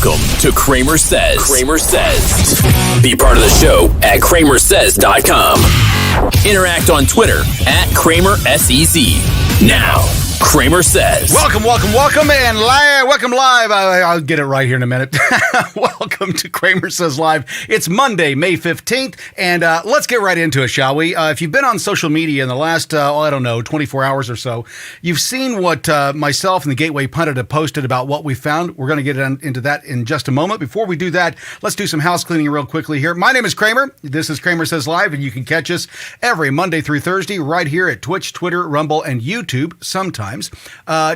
Welcome to CramerSez. CramerSez. Be part of the show at CramerSez.com. Interact on Twitter at CramerSez. Now, Kramer Says. Welcome, and welcome live. I'll get it right here in a minute. Welcome to Kramer Says Live. It's Monday, May 15th, and let's get right into it, shall we? If you've been on social media in the last, 24 hours or so, you've seen what myself and the Gateway Pundit have posted about what we found. We're going to get into that in just a moment. Before we do that, let's do some house cleaning real quickly here. My name is Kramer. This is Kramer Says Live, and you can catch us every Monday through Thursday right here at Twitch, Twitter, Rumble, and YouTube sometimes.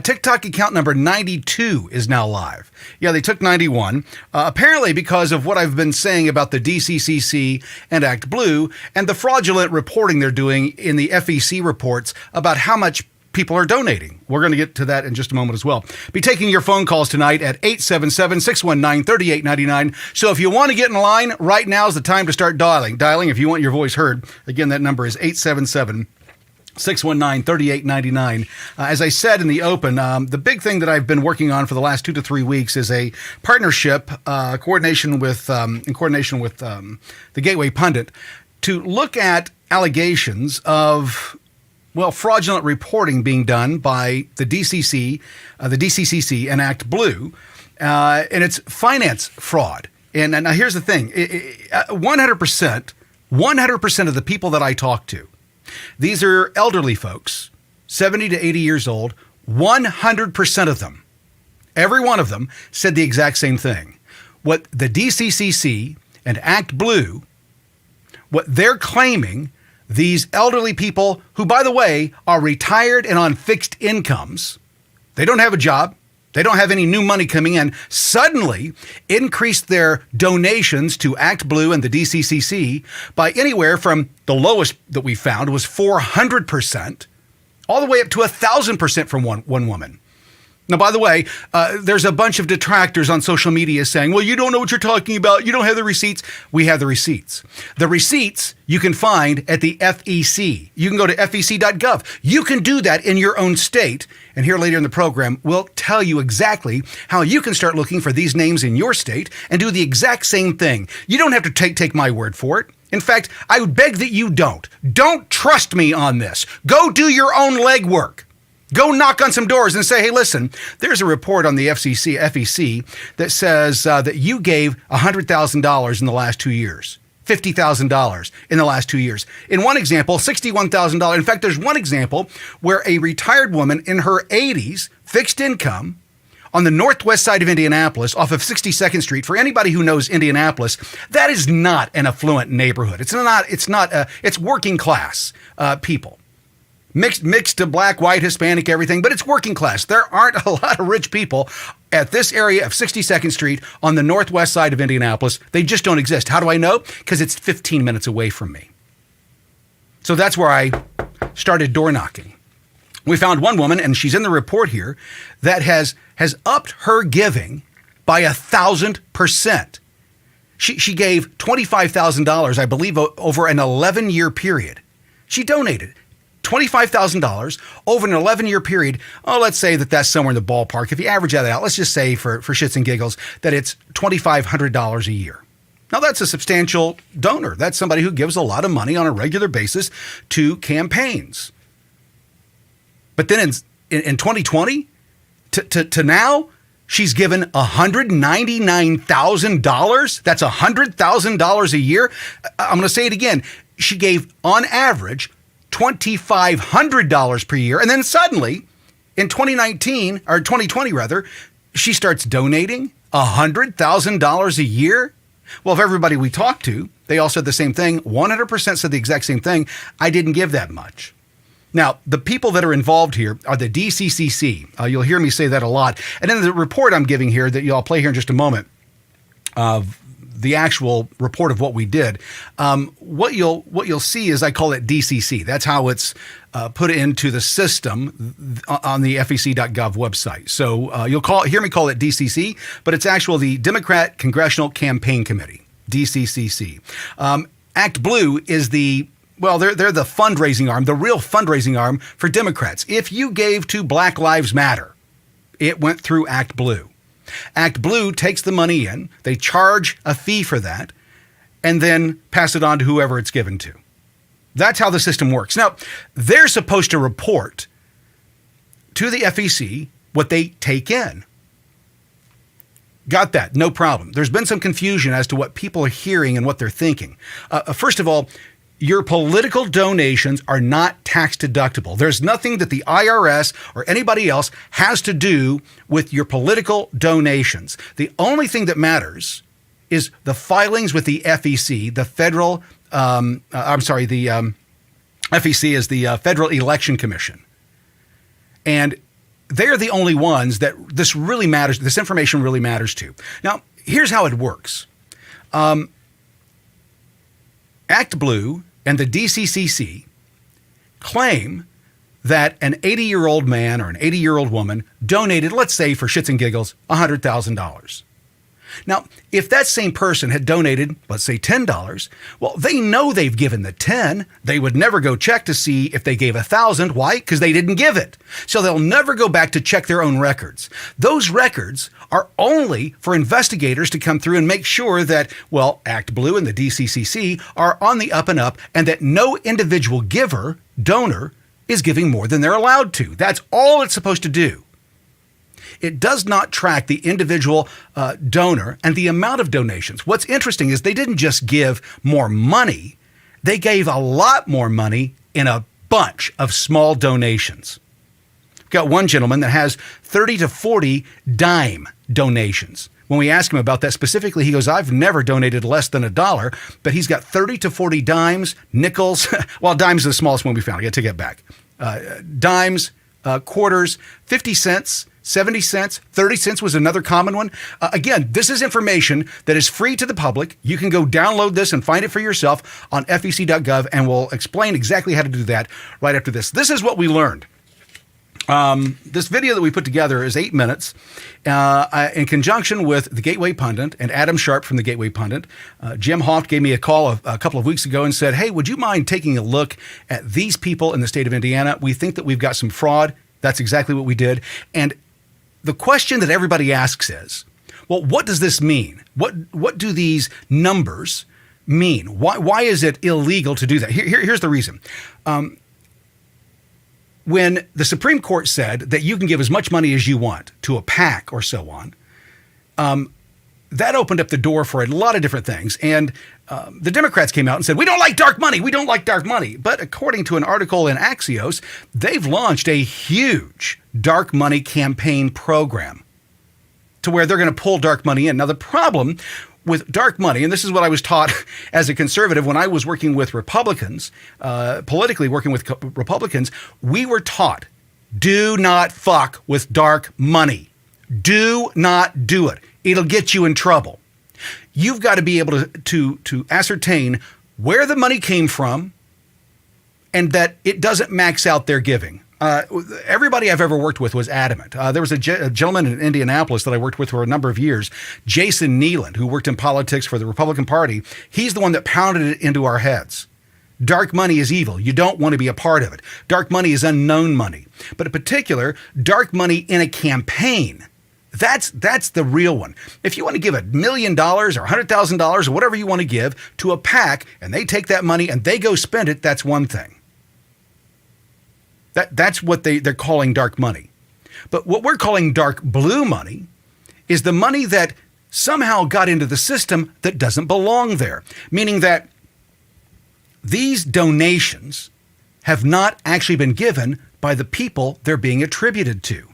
TikTok account number 92 is now live. Yeah, they took 91, apparently because of what I've been saying about the DCCC and Act Blue and the fraudulent reporting they're doing in the FEC reports about how much people are donating. We're going to get to that in just a moment as well. Be taking your phone calls tonight at 877-619-3899. So if you want to get in line, right now is the time to start dialing if you want your voice heard. Again, that number is 877-619-3899. As I said in the open, the big thing that I've been working on for the last 2 to 3 weeks is a partnership, in coordination with the Gateway Pundit, to look at allegations of fraudulent reporting being done by the DCCC and Act Blue, and it's finance fraud. And now here's the thing: 100% of the people that I talk to, these are elderly folks, 70 to 80 years old. 100% of them, every one of them, said the exact same thing. What the DCCC and Act Blue, what they're claiming, these elderly people who, by the way, are retired and on fixed incomes, they don't have a job, they don't have any new money coming in, suddenly increased their donations to Act Blue and the DCCC by anywhere from the lowest that we found was 400%, all the way up to 1,000% from one woman. Now, by the way, there's a bunch of detractors on social media saying, well, you don't know what you're talking about. You don't have the receipts. We have the receipts. The receipts you can find at the FEC. You can go to fec.gov. You can do that in your own state. And here later in the program, we'll tell you exactly how you can start looking for these names in your state and do the exact same thing. You don't have to take my word for it. In fact, I would beg that you don't. Don't trust me on this. Go do your own legwork. Go knock on some doors and say, hey, listen, there's a report on the FEC that says that you gave $100,000 in the last 2 years, $50,000 in the last 2 years. In one example, $61,000. In fact, there's one example where a retired woman in her 80s, fixed income, on the northwest side of Indianapolis, off of 62nd Street. For anybody who knows Indianapolis, that is not an affluent neighborhood. It's working class people. Mixed to black, white, Hispanic, everything, but it's working class. There aren't a lot of rich people at this area of 62nd Street on the northwest side of Indianapolis. They just don't exist. How do I know? Because it's 15 minutes away from me. So that's where I started door knocking. We found one woman, and she's in the report here, that has upped her giving by 1,000%. She gave $25,000, I believe, over an 11-year period. She donated $25,000 over an 11-year period. Oh, let's say that's somewhere in the ballpark. If you average that out, let's just say for shits and giggles that it's $2,500 a year. Now, that's a substantial donor. That's somebody who gives a lot of money on a regular basis to campaigns. But then in 2020 to now, she's given $199,000. That's $100,000 a year. I'm going to say it again. She gave, on average, $2,500 per year. And then suddenly, in 2020 she starts donating $100,000 a year. Well, if everybody we talked to, they all said the same thing. 100% said the exact same thing. I didn't give that much. Now, the people that are involved here are the DCCC. You'll hear me say that a lot. And in the report I'm giving here that I'll play here in just a moment, the actual report of what we did, what you'll see is I call it DCC. That's how it's put into the system on the fec.gov website. So you'll hear me call it DCC, but it's actually the Democrat Congressional Campaign Committee, DCCC. Act Blue is they're the fundraising arm, the real fundraising arm for Democrats. If you gave to Black Lives Matter, it went through Act Blue. Act Blue takes the money in, they charge a fee for that, and then pass it on to whoever it's given to. That's how the system works. Now, they're supposed to report to the FEC what they take in. Got that? No problem. There's been some confusion as to what people are hearing and what they're thinking. First of all, your political donations are not tax deductible. There's nothing that the IRS or anybody else has to do with your political donations. The only thing that matters is the filings with the FEC, the federal, the FEC is the Federal Election Commission. And they're the only ones that this really matters, this information really matters to. Now, here's how it works. Act Blue and the DCCC claim that an 80-year-old man or an 80-year-old woman donated, let's say for shits and giggles, $100,000. Now, if that same person had donated, let's say $10, well, they know they've given the 10. They would never go check to see if they gave 1,000. Why? Because they didn't give it. So they'll never go back to check their own records. Those records are only for investigators to come through and make sure that, well, Act Blue and the DCCC are on the up and up and that no individual giver, donor, is giving more than they're allowed to. That's all it's supposed to do. It does not track the individual donor and the amount of donations. What's interesting is they didn't just give more money. They gave a lot more money in a bunch of small donations. We've got one gentleman that has 30 to 40 dime donations. When we ask him about that specifically, he goes, I've never donated less than $1, but he's got 30 to 40 dimes, nickels. Well, dimes is the smallest one we found. I got to take it back. Dimes, quarters, 50 cents, 70 cents, 30 cents was another common one. Again, this is information that is free to the public. You can go download this and find it for yourself on fec.gov, and we'll explain exactly how to do that right after this. This is what we learned. This video that we put together is 8 minutes in conjunction with the Gateway Pundit and Adam Sharp from the Gateway Pundit. Jim Hoft gave me a call a couple of weeks ago and said, hey, would you mind taking a look at these people in the state of Indiana? We think that we've got some fraud. That's exactly what we did. And the question that everybody asks is, well, what does this mean? What do these numbers mean? Why is it illegal to do that? Here's the reason. When the Supreme Court said that you can give as much money as you want to a PAC or so on, that opened up the door for a lot of different things. And the Democrats came out and said, we don't like dark money. We don't like dark money. But according to an article in Axios, they've launched a huge dark money campaign program to where they're going to pull dark money in. Now, the problem with dark money, and this is what I was taught as a conservative when I was working with Republicans, politically working with Republicans, we were taught, do not fuck with dark money. Do not do it. It'll get you in trouble. You've got to be able to ascertain where the money came from and that it doesn't max out their giving. Everybody I've ever worked with was adamant. There was a gentleman in Indianapolis that I worked with for a number of years, Jason Neeland, who worked in politics for the Republican Party. He's the one that pounded it into our heads. Dark money is evil. You don't want to be a part of it. Dark money is unknown money. But in particular, dark money in a campaign. That's the real one. If you want to give $1 million or $100,000 or whatever you want to give to a PAC and they take that money and they go spend it, that's one thing. That's what they're calling dark money. But what we're calling dark blue money is the money that somehow got into the system that doesn't belong there. Meaning that these donations have not actually been given by the people they're being attributed to.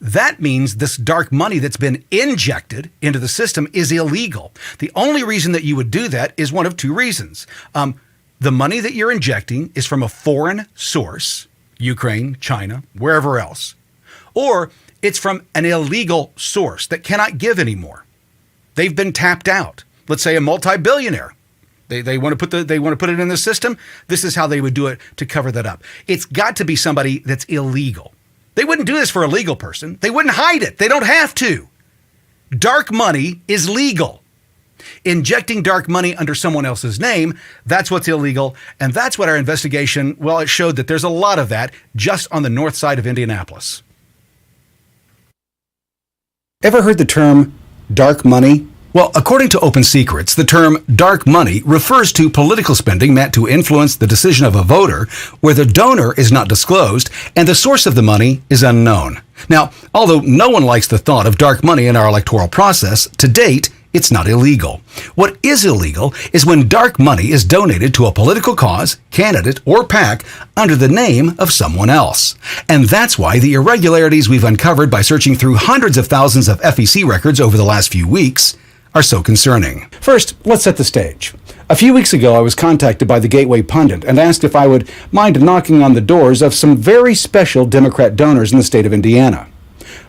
That means this dark money that's been injected into the system is illegal. The only reason that you would do that is one of two reasons. The money that you're injecting is from a foreign source, Ukraine, China, wherever else, or it's from an illegal source that cannot give anymore. They've been tapped out. Let's say a multi-billionaire. They want to put it in the system. This is how they would do it to cover that up. It's got to be somebody that's illegal. They wouldn't do this for a legal person. They wouldn't hide it. They don't have to. Dark money is legal. Injecting dark money under someone else's name, that's what's illegal. And that's what our investigation, well, it showed that there's a lot of that just on the north side of Indianapolis. Ever heard the term dark money? Well, according to Open Secrets, the term dark money refers to political spending meant to influence the decision of a voter where the donor is not disclosed and the source of the money is unknown. Now, although no one likes the thought of dark money in our electoral process, to date, it's not illegal. What is illegal is when dark money is donated to a political cause, candidate, or PAC under the name of someone else. And that's why the irregularities we've uncovered by searching through hundreds of thousands of FEC records over the last few weeks are so concerning. First, let's set the stage. A few weeks ago, I was contacted by the Gateway Pundit and asked if I would mind knocking on the doors of some very special Democrat donors in the state of Indiana.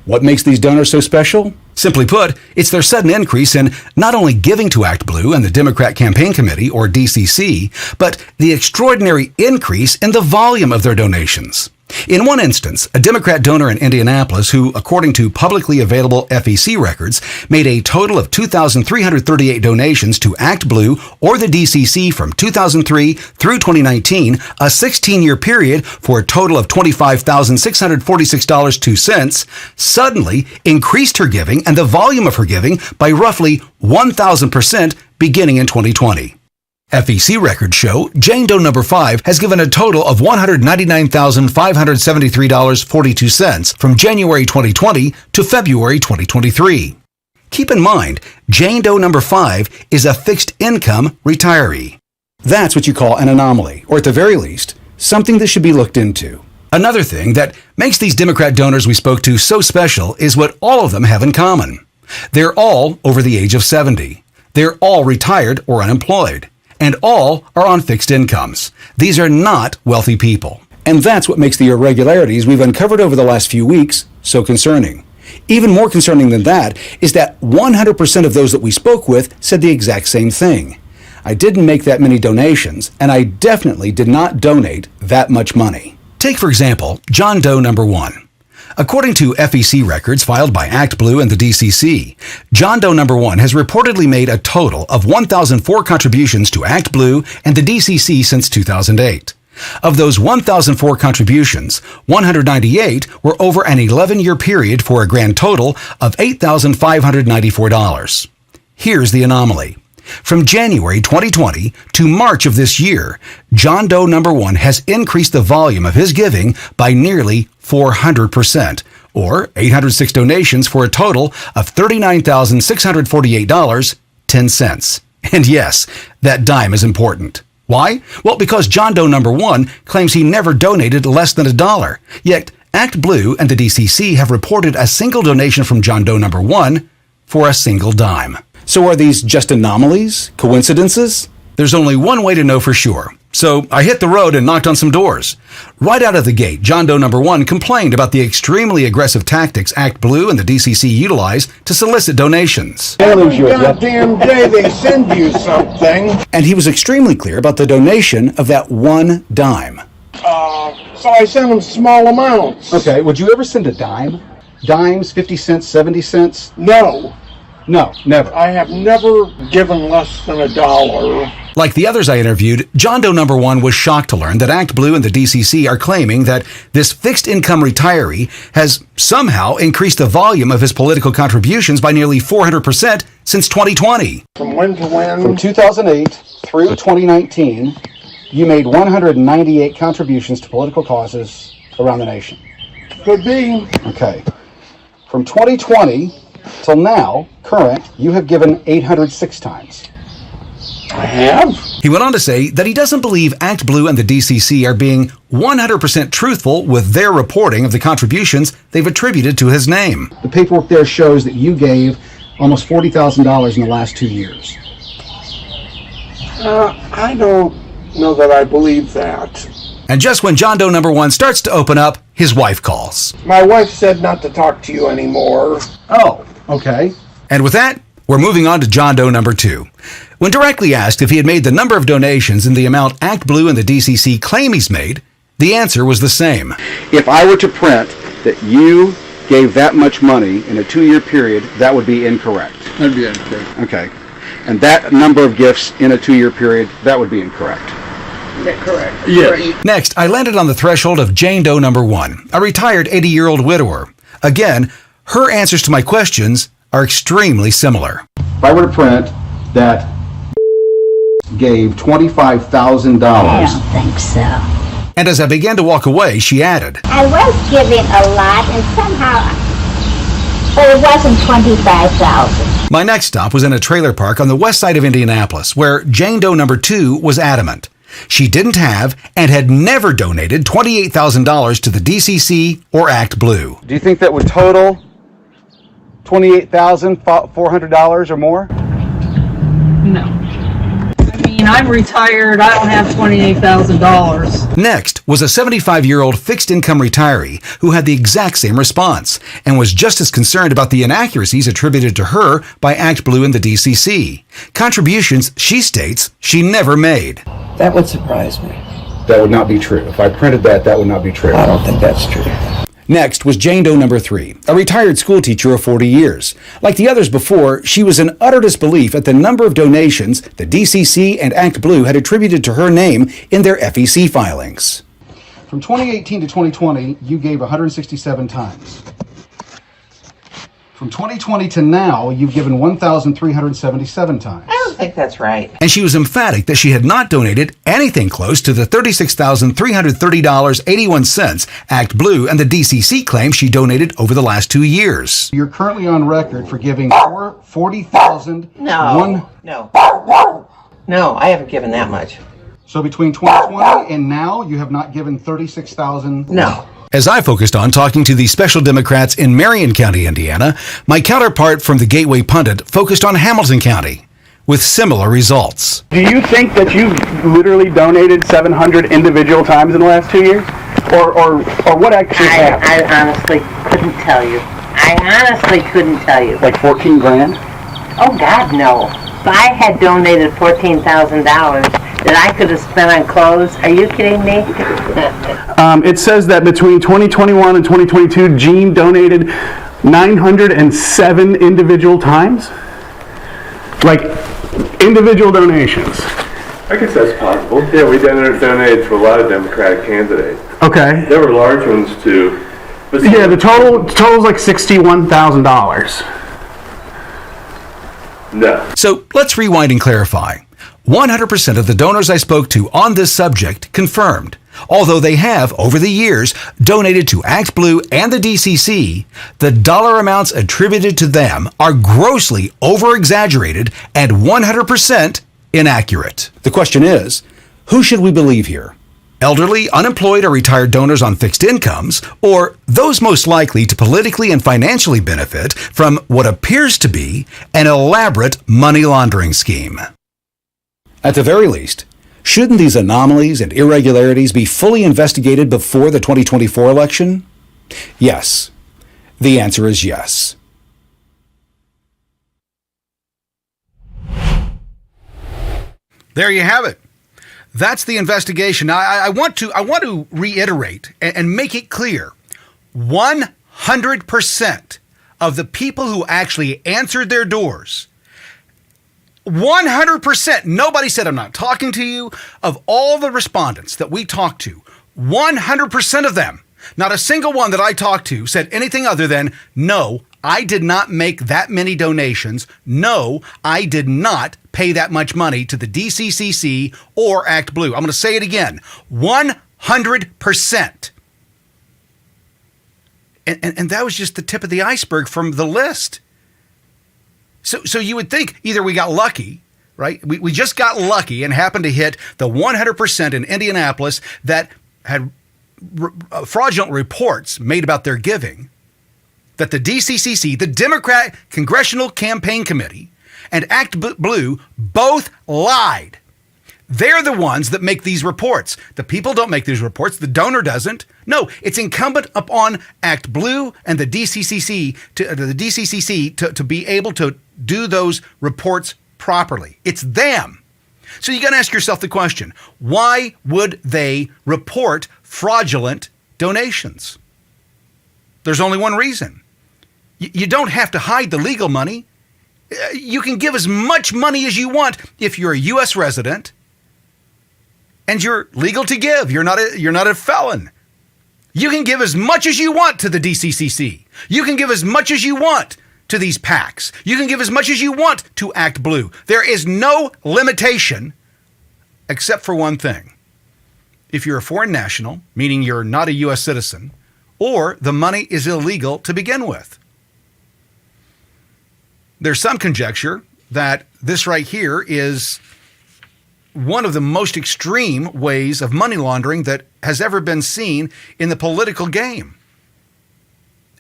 What makes these donors so special? Simply put, it's their sudden increase in not only giving to Act Blue and the Democrat Campaign Committee, or DCC, but the extraordinary increase in the volume of their donations. In one instance, a Democrat donor in Indianapolis who, according to publicly available FEC records, made a total of 2,338 donations to Act Blue or the DCC from 2003 through 2019, a 16-year period for a total of $25,646.02, suddenly increased her giving and the volume of her giving by roughly 1,000% beginning in 2020. FEC records show Jane Doe number 5 has given a total of $199,573.42 from January 2020 to February 2023. Keep in mind, Jane Doe number 5 is a fixed income retiree. That's what you call an anomaly, or at the very least, something that should be looked into. Another thing that makes these Democrat donors we spoke to so special is what all of them have in common. They're all over the age of 70. They're all retired or unemployed. And all are on fixed incomes. These are not wealthy people. And that's what makes the irregularities we've uncovered over the last few weeks so concerning. Even more concerning than that is that 100% of those that we spoke with said the exact same thing. I didn't make that many donations, and I definitely did not donate that much money. Take, for example, John Doe number 1. According to FEC records filed by Act Blue and the DCC, John Doe number 1 has reportedly made a total of 1,004 contributions to Act Blue and the DCC since 2008. Of those 1,004 contributions, 198 were over an 11-year period for a grand total of $8,594. Here's the anomaly. From January 2020 to March of this year, John Doe number 1 has increased the volume of his giving by nearly 400%, or 806 donations for a total of $39,648.10. And yes, that dime is important. Why? Well, because John Doe number 1 claims he never donated less than $1. Yet, Act Blue and the DCC have reported a single donation from John Doe number 1 for a single dime. So are these just anomalies? Coincidences? There's only one way to know for sure. So I hit the road and knocked on some doors. Right out of the gate, John Doe number 1 complained about the extremely aggressive tactics Act Blue and the DCC utilize to solicit donations. Every goddamn day they send you something. And he was extremely clear about the donation of that one dime. So I sent them small amounts. Okay, would you ever send a dime? Dimes, 50 cents, 70 cents? No. No, never. I have never given less than $1. Like the others I interviewed, John Doe number 1 was shocked to learn that Act Blue and the DCC are claiming that this fixed income retiree has somehow increased the volume of his political contributions by nearly 400% since 2020. From when to when? From 2008 through 2019, you made 198 contributions to political causes around the nation. Could be. Okay. From 2020 till now, current, you have given 806 times. I have. He went on to say that he doesn't believe Act Blue and the DCC are being 100% truthful with their reporting of the contributions they've attributed to his name. The paperwork there shows that you gave almost $40,000 in the last 2 years. I don't know that I believe that. And just when John Doe number 1 starts to open up, his wife calls. My wife said not to talk to you anymore. Oh, okay. And with that, we're moving on to John Doe number 2. When directly asked if he had made the number of donations and the amount Act Blue and the DCC claim he's made, the answer was the same. If I were to print that you gave that much money in a 2-year period, that would be incorrect. That'd be incorrect. Okay. And that number of gifts in a 2-year period, that would be incorrect. Is that correct? Yes. Next, I landed on the threshold of Jane Doe number 1, a retired 80-year-old widower. Again, her answers to my questions are extremely similar. If I were to print that gave $25,000. I don't think so. And as I began to walk away, she added, I was giving a lot, and somehow, well, it wasn't 25,000. My next stop was in a trailer park on the west side of Indianapolis, where Jane Doe number 2 was adamant. She didn't have and had never donated $28,000 to the DCC or Act Blue. Do you think that would total $28,400 or more? No. I mean, I'm retired. I don't have $28,000. Next was a 75-year-old fixed-income retiree who had the exact same response and was just as concerned about the inaccuracies attributed to her by Act Blue and the DCC. Contributions, she states, she never made. That would surprise me. That would not be true. If I printed that, that would not be true. I don't think that's true. Next was Jane Doe number 3, a retired school teacher of 40 years. Like the others before, she was in utter disbelief at the number of donations the DCC and Act Blue had attributed to her name in their FEC filings. From 2018 to 2020, you gave 167 times. From 2020 to now, you've given 1,377 times. I don't think that's right. And she was emphatic that she had not donated anything close to the $36,330.81 Act Blue and the DCC claim she donated over the last 2 years. You're currently on record for giving $40,000. No, I haven't given that much. So between 2020 and now, you have not given $36,000. No. As I focused on talking to the special Democrats in Marion County, Indiana, my counterpart from the Gateway Pundit focused on Hamilton County with similar results. Do you think that you've literally donated 700 individual times in the last 2 years? Or what actually happened? I honestly couldn't tell you. Like 14 grand? Oh, God, no. If I had donated $14,000 that I could have spent on clothes, are you kidding me? It says that between 2021 and 2022, Gene donated 907 individual times? Like, individual donations. I guess that's possible. Yeah, we donated to a lot of Democratic candidates. Okay. There were large ones too. But Yeah, the total's like $61,000. No. So let's rewind and clarify. 100% of the donors I spoke to on this subject confirmed. Although they have, over the years, donated to Act Blue and the DCC, the dollar amounts attributed to them are grossly over-exaggerated and 100% inaccurate. The question is, who should we believe here? Elderly, unemployed, or retired donors on fixed incomes, or those most likely to politically and financially benefit from what appears to be an elaborate money laundering scheme? At the very least, shouldn't these anomalies and irregularities be fully investigated before the 2024 election? Yes. The answer is yes. There you have it. That's the investigation. Now, I want to reiterate and make it clear. 100% of the people who actually answered their doors, 100%, nobody said, I'm not talking to you. Of all the respondents that we talked to, 100% of them, not a single one that I talked to said anything other than, no, I did not make that many donations. No, I did not pay that much money to the DCCC or Act Blue. I'm going to say it again, 100%. And that was just the tip of the iceberg from the list. So you would think either we got lucky, right? We just got lucky and happened to hit the 100% in Indianapolis that had fraudulent reports made about their giving, that the DCCC, the Democrat Congressional Campaign Committee, and Act Blue both lied. They're the ones that make these reports. The people don't make these reports. The donor doesn't. No, it's incumbent upon Act Blue and the DCCC to be able to do those reports properly. It's them. So you got to ask yourself the question, why would they report fraudulent donations? There's only one reason. You don't have to hide the legal money. You can give as much money as you want if you're a U.S. resident and you're legal to give. You're not a felon. You can give as much as you want to the DCCC. You can give as much as you want to these PACs. You can give as much as you want to Act Blue. There is no limitation except for one thing. If you're a foreign national, meaning you're not a U.S. citizen, or the money is illegal to begin with. There's some conjecture that this right here is one of the most extreme ways of money laundering that has ever been seen in the political game.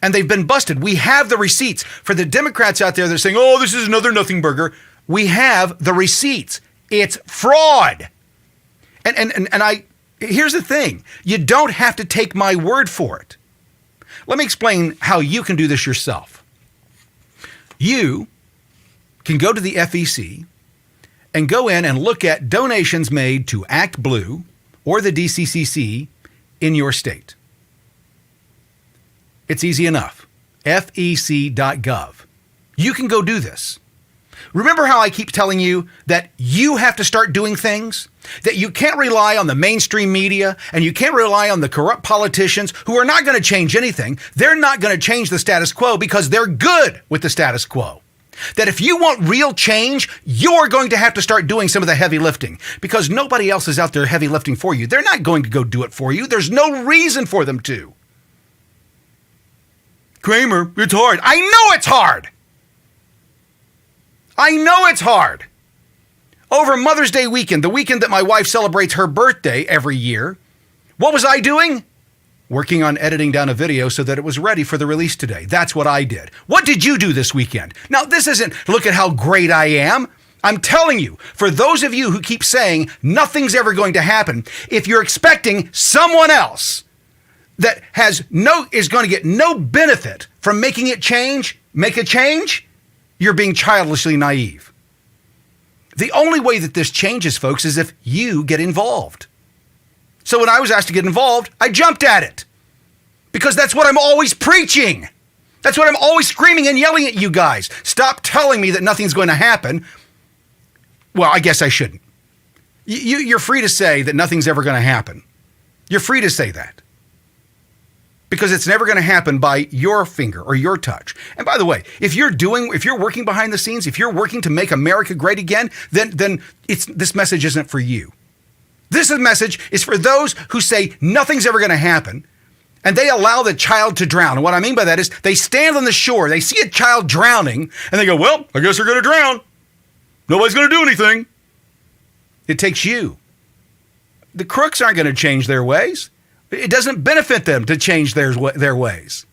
And they've been busted. We have the receipts. For the Democrats out there that are saying, oh, this is another nothing burger, we have the receipts. It's fraud. And here's the thing. You don't have to take my word for it. Let me explain how you can do this yourself. You can go to the FEC and go in and look at donations made to Act Blue or the DCCC in your state. It's easy enough. FEC.gov. You can go do this. Remember how I keep telling you that you have to start doing things? That you can't rely on the mainstream media and you can't rely on the corrupt politicians who are not going to change anything. They're not going to change the status quo because they're good with the status quo. That if you want real change, you're going to have to start doing some of the heavy lifting because nobody else is out there heavy lifting for you. They're not going to go do it for you. There's no reason for them to. Kramer, it's hard. I know it's hard. I know it's hard. Over Mother's Day weekend, the weekend that my wife celebrates her birthday every year, what was I doing? Working on editing down a video so that it was ready for the release today. That's what I did. What did you do this weekend? Now, this isn't, look at how great I am. I'm telling you, for those of you who keep saying nothing's ever going to happen, if you're expecting someone else that is going to get no benefit from making it change, make a change, you're being childishly naive. The only way that this changes, folks, is if you get involved. So when I was asked to get involved, I jumped at it because that's what I'm always preaching. That's what I'm always screaming and yelling at you guys. Stop telling me that nothing's going to happen. Well, I guess I shouldn't. You're free to say that nothing's ever going to happen. You're free to say that because it's never going to happen by your finger or your touch. And by the way, if you're working behind the scenes, if you're working to make America great again, then this message isn't for you. This message is for those who say nothing's ever going to happen, and they allow the child to drown. And what I mean by that is they stand on the shore, they see a child drowning, and they go, well, I guess they're going to drown. Nobody's going to do anything. It takes you. The crooks aren't going to change their ways. It doesn't benefit them to change their ways.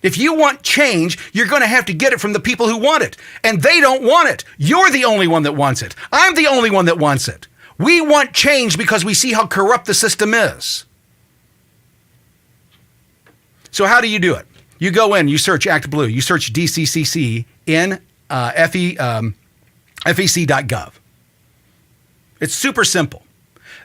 If you want change, you're going to have to get it from the people who want it, and they don't want it. You're the only one that wants it. I'm the only one that wants it. We want change because we see how corrupt the system is. So how do you do it? You go in, you search Act Blue, you search DCCC in FEC.gov. It's super simple.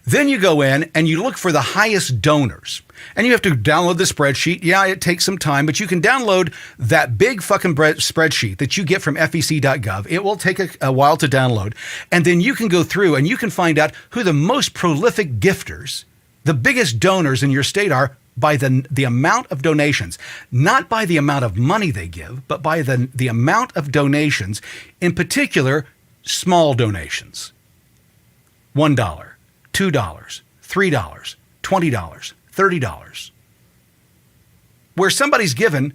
Then you go in and you look for the highest donors. And you have to download the spreadsheet. Yeah, it takes some time, but you can download that big fucking spreadsheet that you get from FEC.gov. It will take a while to download. And then you can go through and you can find out who the most prolific gifters, the biggest donors in your state are by the amount of donations. Not by the amount of money they give, but by the amount of donations, in particular, small donations. $1, $2, $3, $20, $30, where somebody's given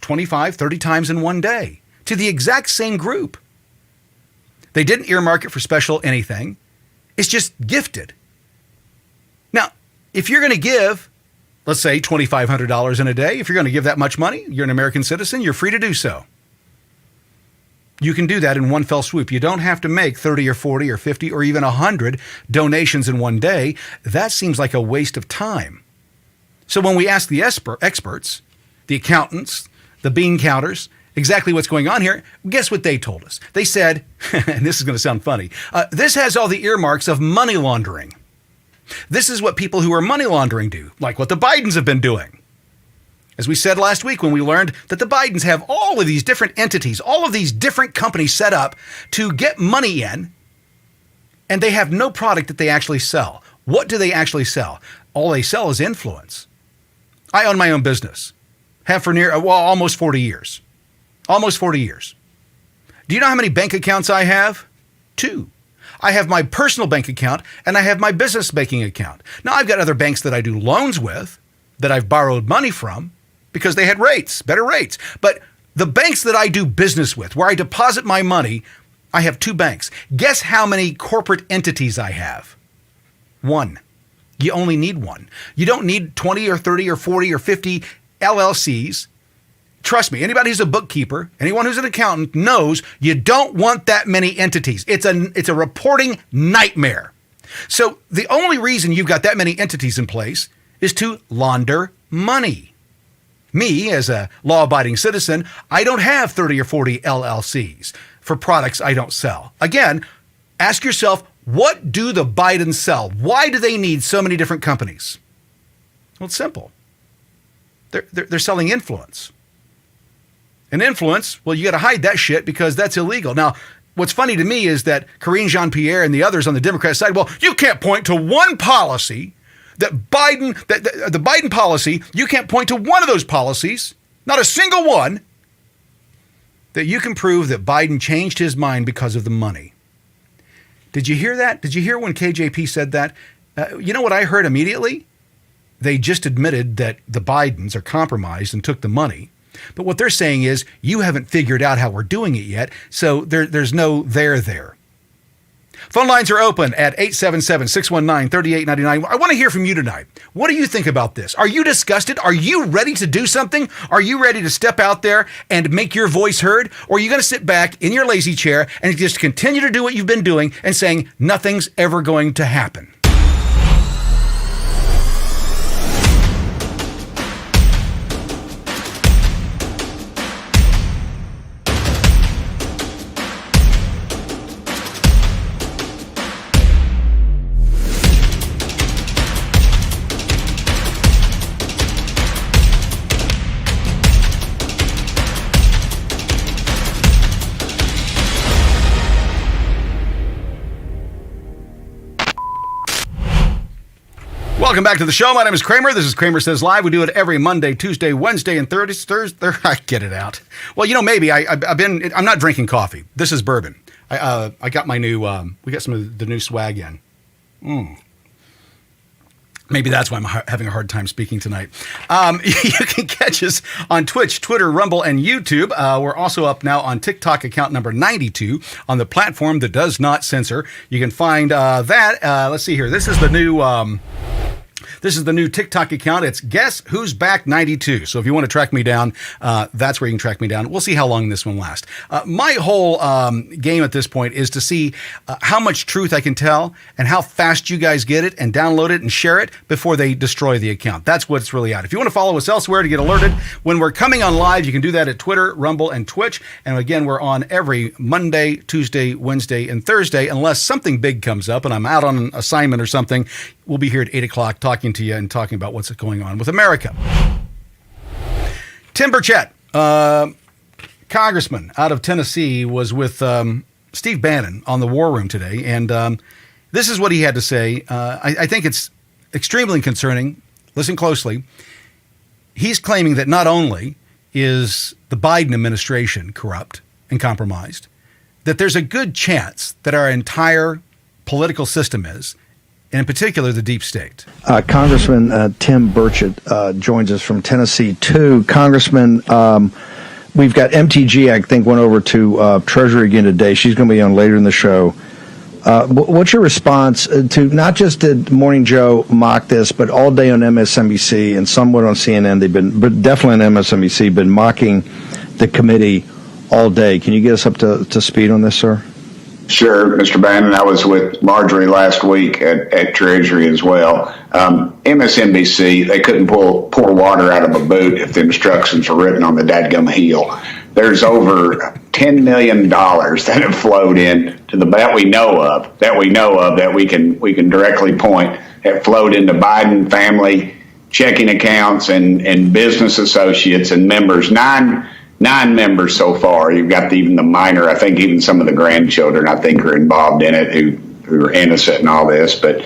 25, 30 times in one day to the exact same group. They didn't earmark it for special anything. It's just gifted. Now, if you're going to give, let's say $2,500 in a day, if you're going to give that much money, you're an American citizen, you're free to do so. You can do that in one fell swoop. You don't have to make 30 or 40 or 50 or even 100 donations in one day. That seems like a waste of time. So when we ask the experts, the accountants, the bean counters, exactly what's going on here, guess what they told us? They said, and this is going to sound funny, this has all the earmarks of money laundering. This is what people who are money laundering do, like what the Bidens have been doing. As we said last week when we learned that the Bidens have all of these different entities, all of these different companies set up to get money in, and they have no product that they actually sell. What do they actually sell? All they sell is influence. I own my own business, have for almost 40 years. Almost 40 years. Do you know how many bank accounts I have? 2. I have my personal bank account and I have my business banking account. Now, I've got other banks that I do loans with that I've borrowed money from because they had rates, better rates. But the banks that I do business with, where I deposit my money, I have 2 banks. Guess how many corporate entities I have? 1. You only need 1. You don't need 20 or 30 or 40 or 50 LLCs. Trust me, anybody who's a bookkeeper, anyone who's an accountant knows you don't want that many entities. It's a reporting nightmare. So the only reason you've got that many entities in place is to launder money. Me, as a law-abiding citizen, I don't have 30 or 40 LLCs for products I don't sell. Again, ask yourself, what do the Bidens sell? Why do they need so many different companies? Well, it's simple. They're selling influence. And influence, well, you got to hide that shit because that's illegal. Now, what's funny to me is that Karine Jean-Pierre and the others on the Democrat side, well, you can't point to one policy that the Biden policy, you can't point to one of those policies, not a single one, that you can prove that Biden changed his mind because of the money. Did you hear that? Did you hear when KJP said that? You know what I heard immediately? They just admitted that the Bidens are compromised and took the money. But what they're saying is, you haven't figured out how we're doing it yet, so there's no there. Phone lines are open at 877-619-3899. I want to hear from you tonight. What do you think about this? Are you disgusted? Are you ready to do something? Are you ready to step out there and make your voice heard? Or are you going to sit back in your lazy chair and just continue to do what you've been doing and saying nothing's ever going to happen? Welcome back to the show. My name is Kramer. This is CramerSez Live. We do it every Monday, Tuesday, Wednesday, and Thursday. I get it out. Well, maybe I'm not drinking coffee. This is bourbon. I got my new. We got some of the new swag in. Maybe that's why I'm having a hard time speaking tonight. You can catch us on Twitch, Twitter, Rumble, and YouTube. We're also up now on TikTok, account number 92, on the platform that does not censor. You can find that. Let's see here. This is the new. This is the new TikTok account. It's Guess Who's Back 92. So if you want to track me down, that's where you can track me down. We'll see how long this one lasts. My whole game at this point is to see how much truth I can tell and how fast you guys get it and download it and share it before they destroy the account. That's what it's really at. If you want to follow us elsewhere to get alerted when we're coming on live, you can do that at Twitter, Rumble, and Twitch. And again, we're on every Monday, Tuesday, Wednesday, and Thursday, unless something big comes up and I'm out on an assignment or something. We'll be here at 8 o'clock talking to you and talking about what's going on with America. Tim Burchett, congressman out of Tennessee, was with Steve Bannon on the War Room today, and this is what he had to say. I think it's extremely concerning. Listen closely. He's claiming that not only is the Biden administration corrupt and compromised, that there's a good chance that our entire political system is, and in particular, the deep state. Congressman Tim Burchett joins us from Tennessee, too. Congressman, we've got MTG, I think, went over to Treasury again today. She's going to be on later in the show. What's your response to not just did Morning Joe mock this, but all day on MSNBC and somewhat on CNN, but definitely on MSNBC, been mocking the committee all day. Can you get us up to speed on this, sir? Sure, Mr. Bannon. I was with Marjorie last week at Treasury as well. MSNBC, they couldn't pour water out of a boot if the instructions are written on the dadgum heel. There's over $10 million that have flowed in to that we know of that we can directly point have flowed into Biden family checking accounts and business associates and members. Nine members so far. You've got even the minor. I think even some of the grandchildren I think are involved in it who are innocent in all this. But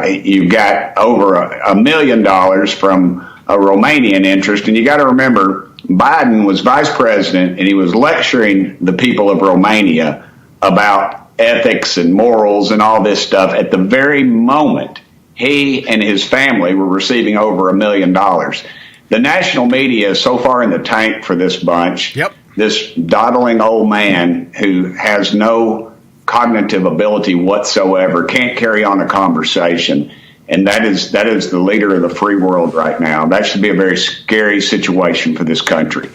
you've got over $1 million from a Romanian interest, and you got to remember Biden was vice president and he was lecturing the people of Romania about ethics and morals and all this stuff at the very moment he and his family were receiving over $1 million. The national media is so far in the tank for this bunch. Yep. This dawdling old man who has no cognitive ability whatsoever, can't carry on a conversation. And that is the leader of the free world right now. That should be a very scary situation for this country.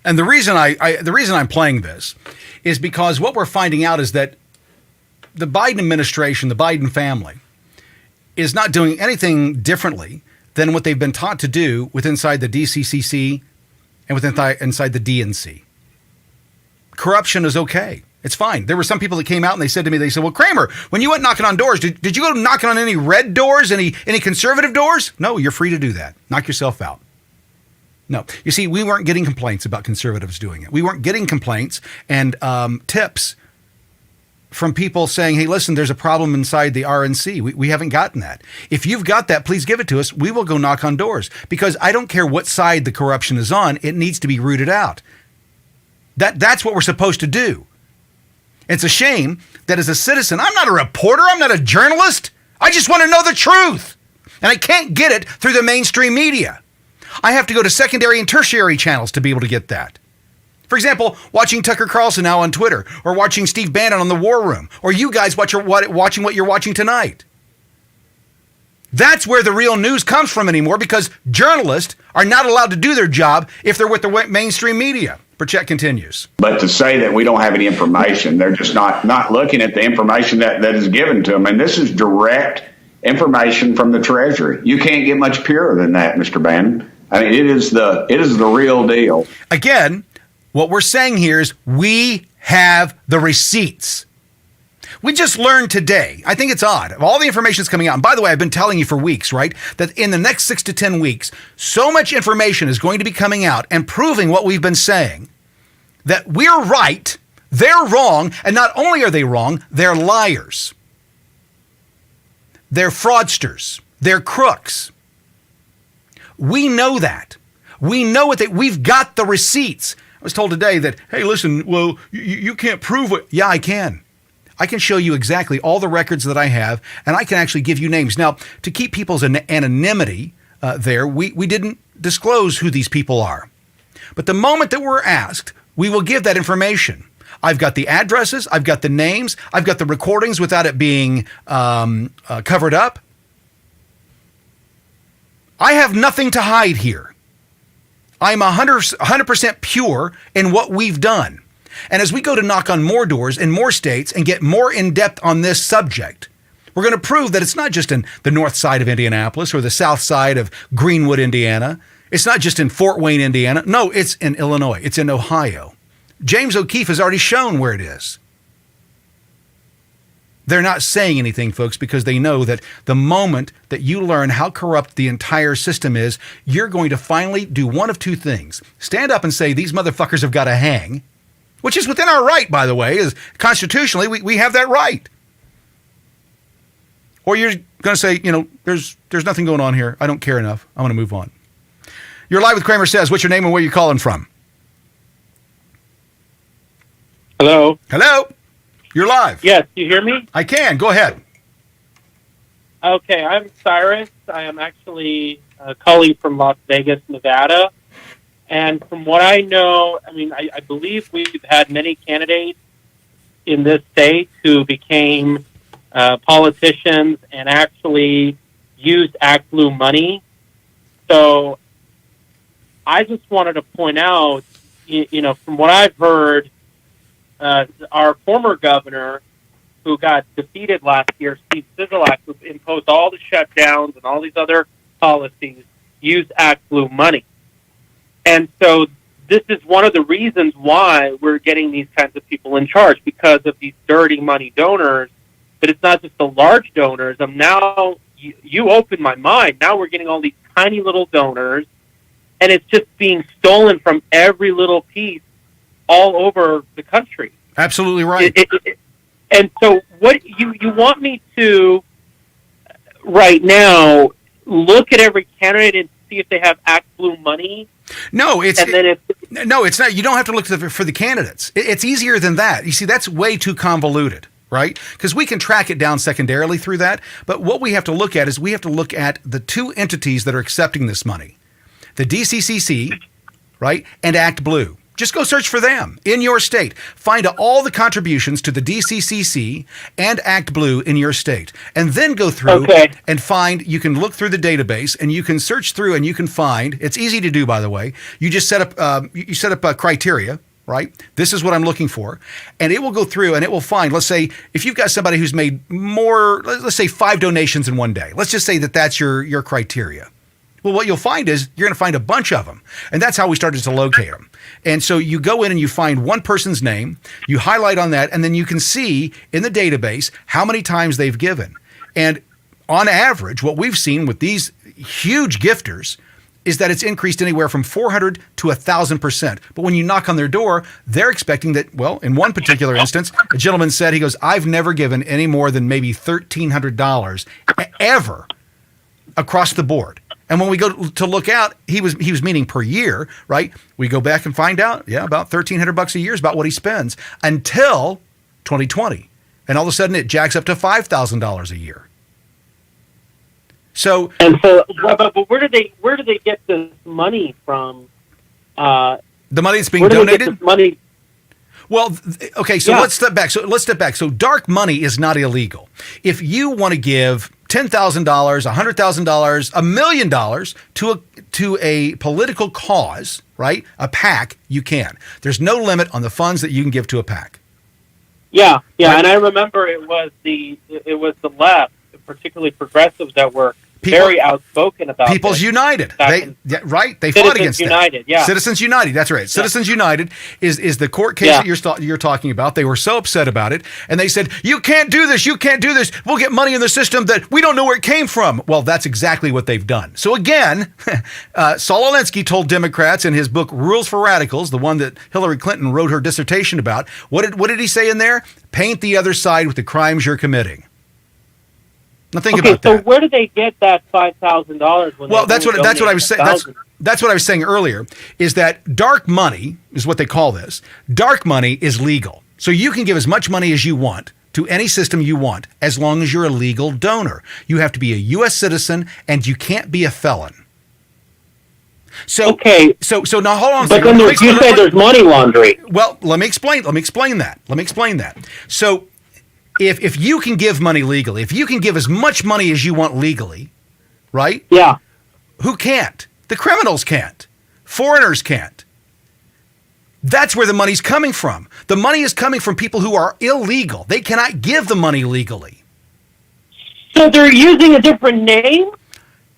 And the reason I'm playing this is because what we're finding out is that the Biden administration, the Biden family, is not doing anything differently than what they've been taught to do inside the DCCC and inside the DNC. Corruption is okay. It's fine. There were some people that came out and they said to me, well, Kramer, when you went knocking on doors, did you go knocking on any red doors, any conservative doors? No, you're free to do that. Knock yourself out. No. You see, we weren't getting complaints about conservatives doing it. We weren't getting complaints and tips from people saying, hey, listen, there's a problem inside the RNC. We haven't gotten that. If you've got that, please give it to us. We will go knock on doors because I don't care what side the corruption is on. It needs to be rooted out. That's what we're supposed to do. It's a shame that as a citizen, I'm not a reporter. I'm not a journalist. I just want to know the truth. And I can't get it through the mainstream media. I have to go to secondary and tertiary channels to be able to get that. For example, watching Tucker Carlson now on Twitter, or watching Steve Bannon on the War Room, or you guys watching what you're watching tonight. That's where the real news comes from anymore because journalists are not allowed to do their job if they're with the mainstream media. Burchett continues. But to say that we don't have any information, they're just not looking at the information that is given to them. And this is direct information from the Treasury. You can't get much purer than that, Mr. Bannon. I mean, it is the real deal. Again, what we're saying here is we have the receipts. We just learned today, I think it's odd, of all the information that's coming out, and by the way, I've been telling you for weeks, right, that in the next 6 to 10 weeks, so much information is going to be coming out and proving what we've been saying, that we're right, they're wrong, and not only are they wrong, they're liars. They're fraudsters. They're crooks. We know that. We know it. We've got the receipts. I was told today that, hey, listen, well, you can't prove it. Yeah, I can. I can show you exactly all the records that I have, and I can actually give you names. Now, to keep people's anonymity there, we didn't disclose who these people are. But the moment that we're asked, we will give that information. I've got the addresses. I've got the names. I've got the recordings without it being covered up. I have nothing to hide here. I'm 100% pure in what we've done. And as we go to knock on more doors in more states and get more in-depth on this subject, we're going to prove that it's not just in the north side of Indianapolis or the south side of Greenwood, Indiana. It's not just in Fort Wayne, Indiana. No, it's in Illinois. It's in Ohio. James O'Keefe has already shown where it is. They're not saying anything, folks, because they know that the moment that you learn how corrupt the entire system is, you're going to finally do one of two things. Stand up and say, these motherfuckers have got to hang, which is within our right, by the way, is constitutionally, we have that right. Or you're going to say, there's nothing going on here. I don't care enough. I'm going to move on. You're live with CramerSez. What's your name and where you calling from? Hello. Hello. You're live. Yes, you hear me? I can. Go ahead. Okay, I'm Cyrus. I am actually calling from Las Vegas, Nevada. And from what I know, I believe we've had many candidates in this state who became politicians and actually used Act Blue money. So I just wanted to point out, from what I've heard, our former governor, who got defeated last year, Steve Sisolak, who imposed all the shutdowns and all these other policies, used Act Blue money. And so this is one of the reasons why we're getting these kinds of people in charge, because of these dirty money donors. But it's not just the large donors. Now you opened my mind. Now we're getting all these tiny little donors, and it's just being stolen from every little piece all over the country. Absolutely right. And so what you want me to right now look at every candidate and see if they have Act Blue money? No, and then No, it's not. You don't have to look for the candidates. It's easier than that. You see, that's way too convoluted, right? Because we can track it down secondarily through that. But what we have to look at is we have to look at the two entities that are accepting this money, the DCCC, right, and Act Blue. Just go search for them in your state. Find all the contributions to the DCCC and Act Blue in your state. And then go through and find, you can look through the database and you can search through and you can find, it's easy to do, by the way. You just set up, a criteria, right? This is what I'm looking for. And it will go through and it will find, let's say, if you've got somebody who's made more, let's say 5 donations in one day. Let's just say that that's your criteria. Well, what you'll find is you're going to find a bunch of them. And that's how we started to locate them. And so you go in and you find one person's name, you highlight on that, and then you can see in the database how many times they've given. And on average, what we've seen with these huge gifters is that it's increased anywhere from 400 to 1,000%. But when you knock on their door, they're expecting that, well, in one particular instance, a gentleman said, he goes, I've never given any more than maybe $1,300 ever across the board. And when we go to look out, he was meaning per year, right? We go back and find out, about $1,300 a year is about what he spends until 2020. And all of a sudden it jacks up to $5,000 a year. But where do they get this money from? The money that's being donated? Money. Well, okay, so let's step back. So dark money is not illegal. If you want to give $10,000, $100,000, $1 million to a political cause, right? A PAC, you can. There's no limit on the funds that you can give to a PAC. Yeah, right? And I remember it was the left, particularly progressives, that were very outspoken about People's United. They fought against United, that. Citizens United, that's right. Citizens United is the court case that you're talking about. They were so upset about it, and they said, you can't do this, we'll get money in the system that we don't know where it came from. Well, that's exactly what they've done. So again, Saul Alinsky told Democrats in his book, Rules for Radicals, the one that Hillary Clinton wrote her dissertation about, what did he say in there? Paint the other side with the crimes you're committing. Now think about that. So where do they get that $5,000? Well, that's what I was saying. That's what I was saying earlier. Is that dark money is what they call this? Dark money is legal, so you can give as much money as you want to any system you want, as long as you're a legal donor. You have to be a U.S. citizen, and you can't be a felon. So So now hold on. But then you say there's money laundering. Well, let me explain that. So, if you can give money legally, if you can give as much money as you want legally, right? Yeah. Who can't? The criminals can't. Foreigners can't. That's where the money's coming from. The money is coming from people who are illegal. They cannot give the money legally. So they're using a different name?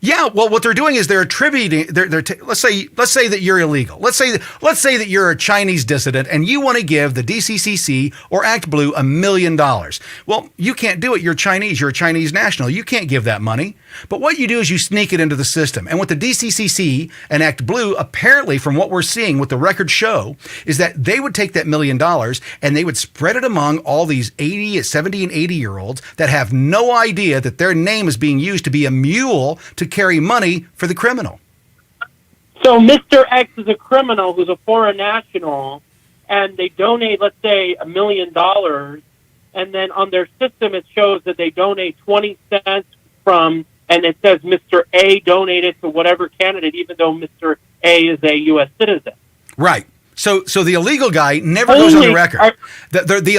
Yeah, well, what they're doing is they're attributing. Let's say that you're illegal. Let's say that you're a Chinese dissident and you want to give the DCCC or Act Blue $1 million. Well, you can't do it. You're Chinese. You're a Chinese national. You can't give that money. But what you do is you sneak it into the system. And with the DCCC and Act Blue, apparently, from what we're seeing, what the records show, is that they would take that $1 million and they would spread it among all these 70 and 80-year-olds that have no idea that their name is being used to be a mule to carry money for the criminal. So Mr. X is a criminal who's a foreign national, and they donate, let's say, $1 million, and then on their system it shows that they donate 20 cents from, and it says Mr. A donated to whatever candidate, even though Mr. A is a U.S. citizen. Right. So the illegal guy never goes on the record. The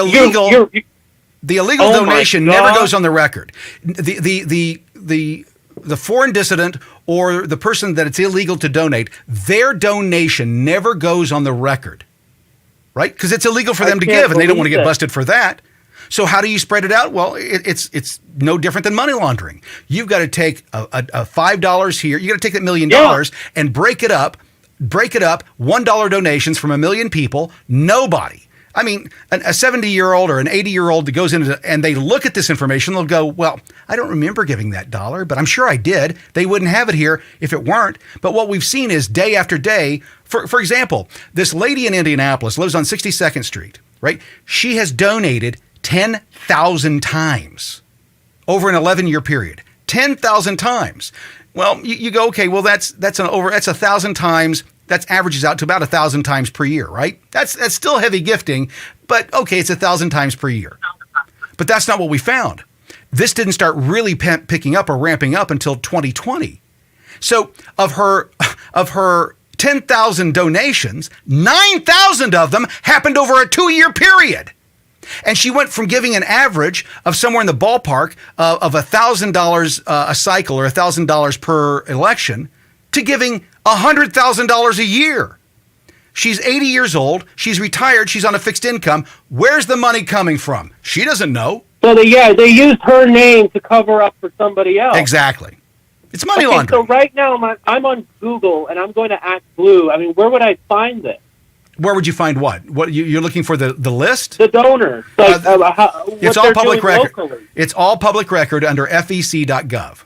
illegal donation never goes on the record. The foreign dissident or the person that it's illegal to donate, their donation never goes on the record, right? Because it's illegal for them to give, and they don't want to get busted for that. So how do you spread it out? Well, it's no different than money laundering. You've got to take a $5 here. You got to take that $1 million and break it up. $1 donations from 1 million people. Nobody. I mean, a 70-year-old or an 80-year-old that goes into and they look at this information, they'll go, well, I don't remember giving that $1, but I'm sure I did. They wouldn't have it here if it weren't. But what we've seen is day after day, for example, this lady in Indianapolis lives on 62nd Street, right? She has donated 10,000 times over an 11-year period. 10,000 times. Well, you go, okay, well, that's 1,000 times That averages out to about 1,000 times per year, right? That's still heavy gifting, but okay, it's 1,000 times per year. But that's not what we found. This didn't start really picking up or ramping up until 2020. So of her 10,000 donations, 9,000 of them happened over a 2-year period. And she went from giving an average of somewhere in the ballpark of $1,000 a cycle or $1,000 per election to giving $100,000 a year. She's 80 years old. She's retired. She's on a fixed income. Where's the money coming from? She doesn't know. So they used her name to cover up for somebody else. Exactly. It's money laundering. So right now I'm on Google and I'm going to Act Blue. I mean, where would I find this? Where would you find what? What you're looking for the list? The donors. Like, it's all public record. Locally. It's all public record under fec.gov.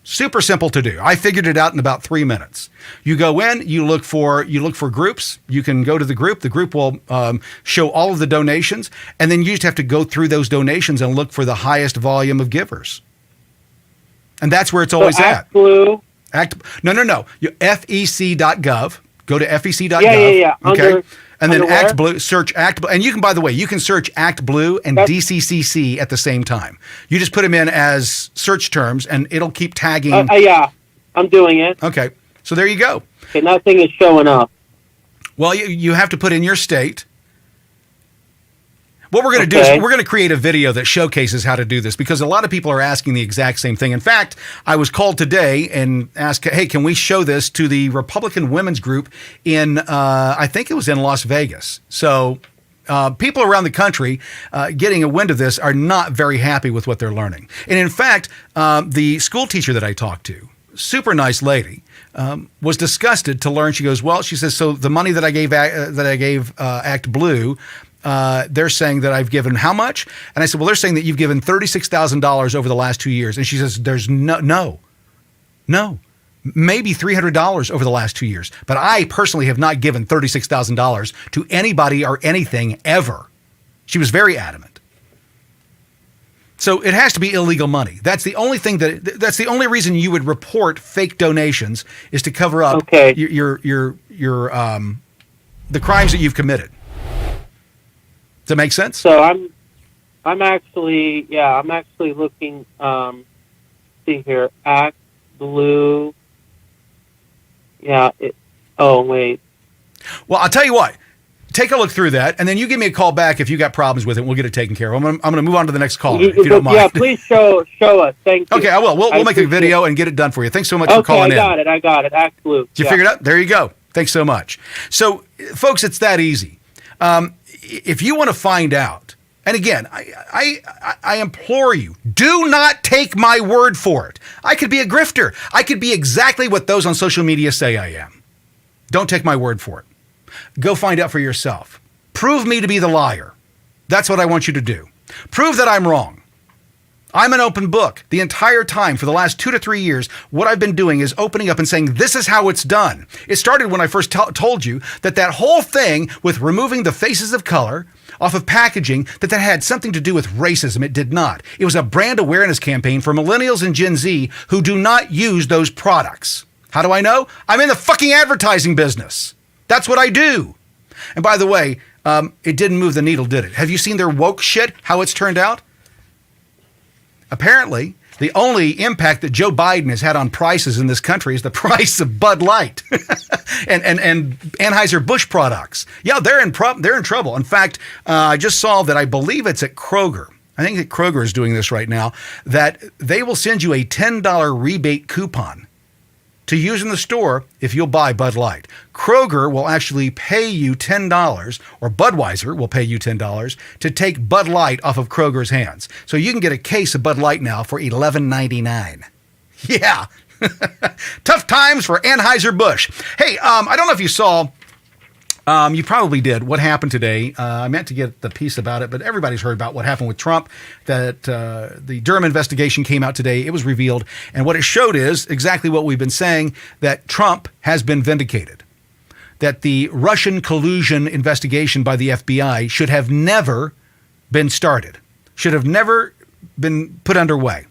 Super simple to do. I figured it out in about 3 minutes. You go in, you look for groups. You can go to the group. The group will show all of the donations, and then you just have to go through those donations and look for the highest volume of givers. And that's where it's always at. Blue. No. fec.gov. Go to fec.gov. Yeah. Okay. And then Act Blue, search Act Blue. And you can, by the way, you can search Act Blue and DCCC at the same time. You just put them in as search terms and it'll keep tagging. Yeah, I'm doing it. Okay. So there you go. Okay, nothing is showing up. Well, you have to put in your state. What we're going to do is we're going to create a video that showcases how to do this because a lot of people are asking the exact same thing. In fact, I was called today and asked, hey, can we show this to the Republican women's group in, I think it was in Las Vegas. So people around the country getting a wind of this are not very happy with what they're learning. And in fact, the school teacher that I talked to, super nice lady, was disgusted to learn. She goes, well, she says, so the money that I gave Act Blue, they're saying that I've given how much? And I said, well, they're saying that you've given $36,000 over the last 2 years. And she says, there's no, maybe $300 over the last 2 years. But I personally have not given $36,000 to anybody or anything ever. She was very adamant. So it has to be illegal money. That's the only thing that's the only reason you would report fake donations is to cover up your the crimes that you've committed. Does that make sense? So I'm actually looking. See here, Act Blue. Yeah. Oh wait. Well, I'll tell you what. Take a look through that, and then you give me a call back if you got problems with it. We'll get it taken care of. I'm going to move on to the next caller, if you don't mind. Yeah, please show us. Thank you. Okay, I will. We'll make a video and get it done for you. Thanks so much for calling in. I got it. Act Blue. Did you figure it out? There you go. Thanks so much. So, folks, it's that easy. If you want to find out, and again, I implore you, do not take my word for it. I could be a grifter. I could be exactly what those on social media say I am. Don't take my word for it. Go find out for yourself. Prove me to be the liar. That's what I want you to do. Prove that I'm wrong. I'm an open book. The entire time for the last 2 to 3 years, what I've been doing is opening up and saying, this is how it's done. It started when I first told you that whole thing with removing the faces of color off of packaging, that had something to do with racism. It did not. It was a brand awareness campaign for millennials and Gen Z who do not use those products. How do I know? I'm in the fucking advertising business. That's what I do. And by the way, it didn't move the needle, did it? Have you seen their woke shit, how it's turned out? Apparently, the only impact that Joe Biden has had on prices in this country is the price of Bud Light and Anheuser-Busch products. Yeah, they're in trouble. In fact, I just saw that I believe it's at Kroger. I think that Kroger is doing this right now, that they will send you a $10 rebate coupon to use in the store if you'll buy Bud Light. Kroger will actually pay you $10, or Budweiser will pay you $10 to take Bud Light off of Kroger's hands. So you can get a case of Bud Light now for $11.99. Yeah. Tough times for Anheuser-Busch. Hey, I don't know if you saw, you probably did, what happened today. I meant to get the piece about it, but everybody's heard about what happened with Trump, that the Durham investigation came out today. It was revealed. And what it showed is exactly what we've been saying, that Trump has been vindicated, that the Russian collusion investigation by the FBI should have never been started, should have never been put underway.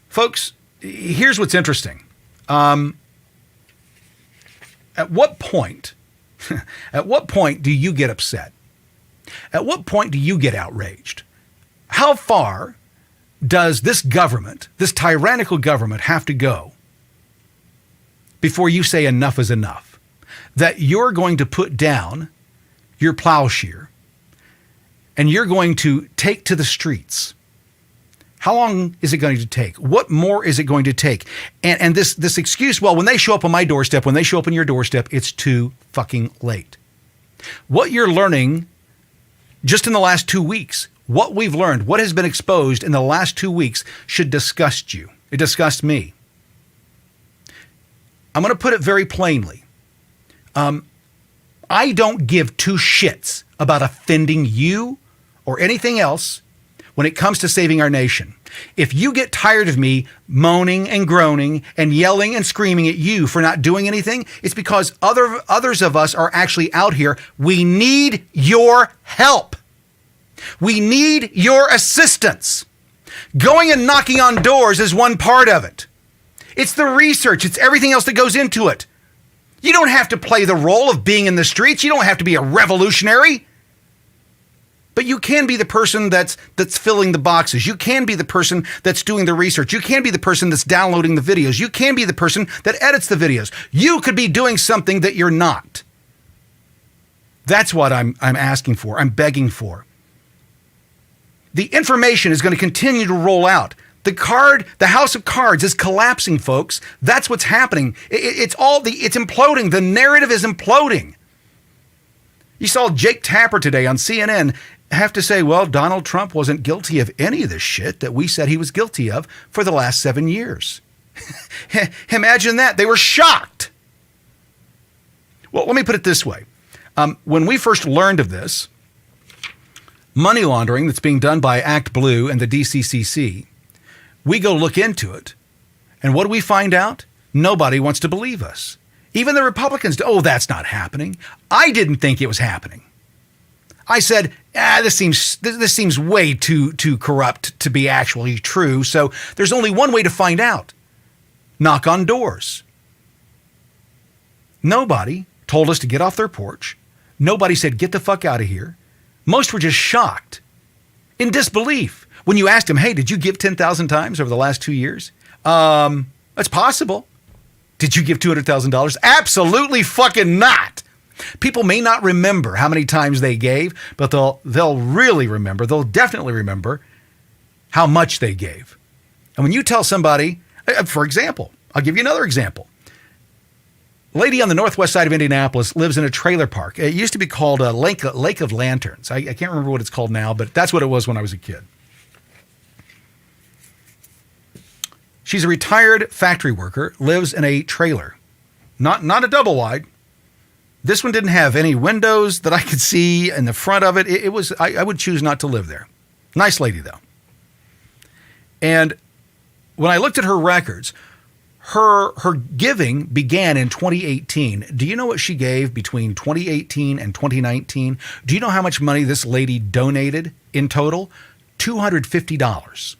Folks, here's what's interesting. At what point, at what point do you get upset? At what point do you get outraged? How far does this government, this tyrannical government, have to go before you say enough is enough? That you're going to put down your plowshare and you're going to take to the streets. How long is it going to take? What more is it going to take? And this excuse, well, when they show up on my doorstep, when they show up on your doorstep, it's too fucking late. What you're learning just in the last 2 weeks, what we've learned, what has been exposed in the last 2 weeks should disgust you. It disgusts me. I'm going to put it very plainly. I don't give two shits about offending you or anything else when it comes to saving our nation. If you get tired of me moaning and groaning and yelling and screaming at you for not doing anything, it's because others of us are actually out here. We need your help. We need your assistance. Going and knocking on doors is one part of it. It's the research. It's everything else that goes into it. You don't have to play the role of being in the streets. You don't have to be a revolutionary. But you can be the person that's filling the boxes. You can be the person that's doing the research. You can be the person that's downloading the videos. You can be the person that edits the videos. You could be doing something that you're not. That's what I'm asking for. I'm begging for. The information is going to continue to roll out. The house of cards is collapsing, folks. That's what's happening. It's imploding. The narrative is imploding. You saw Jake Tapper today on CNN have to say, well, Donald Trump wasn't guilty of any of this shit that we said he was guilty of for the last 7 years. Imagine that. They were shocked. Well, let me put it this way. When we first learned of this money laundering that's being done by Act Blue and the DCCC, we go look into it. And what do we find out? Nobody wants to believe us. Even the Republicans, oh, that's not happening. I didn't think it was happening. I said, this seems way too corrupt to be actually true. So there's only one way to find out. Knock on doors. Nobody told us to get off their porch. Nobody said, get the fuck out of here. Most were just shocked, in disbelief. When you asked them, hey, did you give 10,000 times over the last 2 years? That's possible. Did you give $200,000? Absolutely fucking not. People may not remember how many times they gave, but they'll really remember. They'll definitely remember how much they gave. And when you tell somebody, for example, I'll give you another example. A lady on the northwest side of Indianapolis lives in a trailer park. It used to be called Lake of Lanterns. I can't remember what it's called now, but that's what it was when I was a kid. She's a retired factory worker, lives in a trailer. Not a double wide. This one didn't have any windows that I could see in the front of it. I would choose not to live there. Nice lady, though. And when I looked at her records, her giving began in 2018. Do you know what she gave between 2018 and 2019? Do you know how much money this lady donated in total? $250.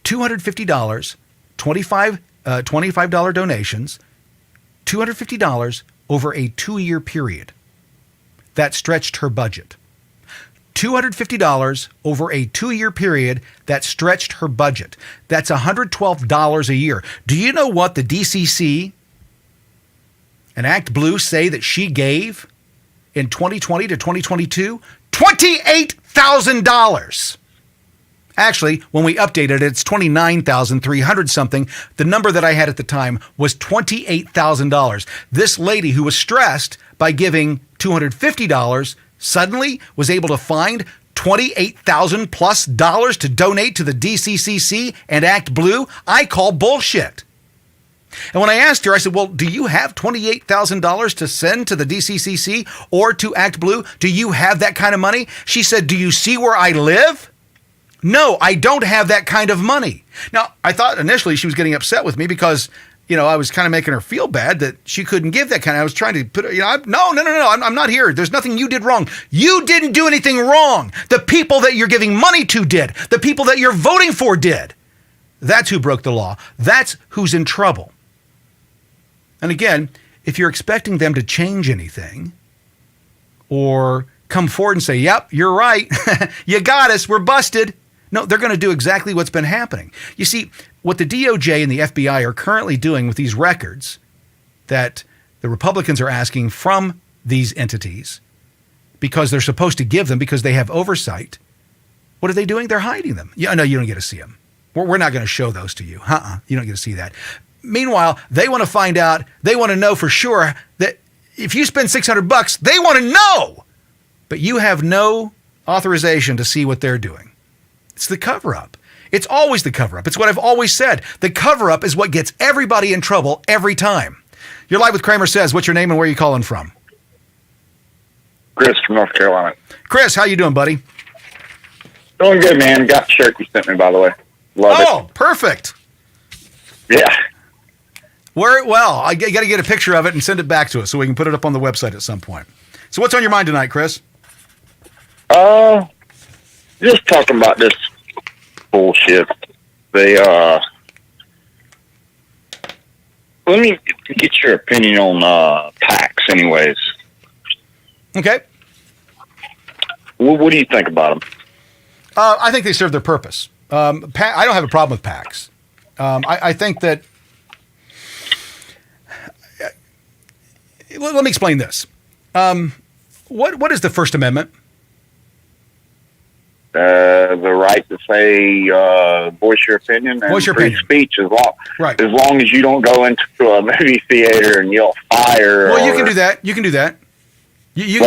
$250, $25 donations, $250 over a 2-year period. That stretched her budget. $250 over a 2-year period that stretched her budget. That's $112 a year. Do you know what the DCC and Act Blue say that she gave in 2020 to 2022? $28,000. Actually, when we updated it, it's $29,300 something. The number that I had at the time was $28,000. This lady who was stressed by giving $250 suddenly was able to find $28,000 plus to donate to the DCCC and Act Blue. I call bullshit. And when I asked her, I said, well, do you have $28,000 to send to the DCCC or to Act Blue? Do you have that kind of money? She said, do you see where I live? No, I don't have that kind of money. Now, I thought initially she was getting upset with me because, I was kind of making her feel bad that she couldn't give that kind. I was trying to put, no, I'm not here. There's nothing you did wrong. You didn't do anything wrong. The people that you're giving money to did. The people that you're voting for did. That's who broke the law. That's who's in trouble. And again, if you're expecting them to change anything or come forward and say, yep, you're right, you got us, we're busted. No, they're going to do exactly what's been happening. You see, what the DOJ and the FBI are currently doing with these records that the Republicans are asking from these entities because they're supposed to give them because they have oversight, what are they doing? They're hiding them. Yeah, no, you don't get to see them. We're not going to show those to you. You don't get to see that. Meanwhile, they want to find out, they want to know for sure that if you spend $600, they want to know. But you have no authorization to see what they're doing. It's the cover-up. It's always the cover-up. It's what I've always said. The cover-up is what gets everybody in trouble every time. You're live with CramerSez. What's your name and where are you calling from? Chris from North Carolina. Chris, how you doing, buddy? Doing good, man. Got the shirt you sent me, by the way. Love it. Oh, perfect. Yeah. Well, I got to get a picture of it and send it back to us so we can put it up on the website at some point. So what's on your mind tonight, Chris? Just talking about this bullshit. Let me get your opinion on PACs anyways. Okay. What do you think about them? I think they serve their purpose. I don't have a problem with PACs. I think that... Let me explain this. What is the First Amendment? The right to say, voice your opinion and free speech as long as you don't go into a movie theater and yell fire. Well, you can do that. You can do that. You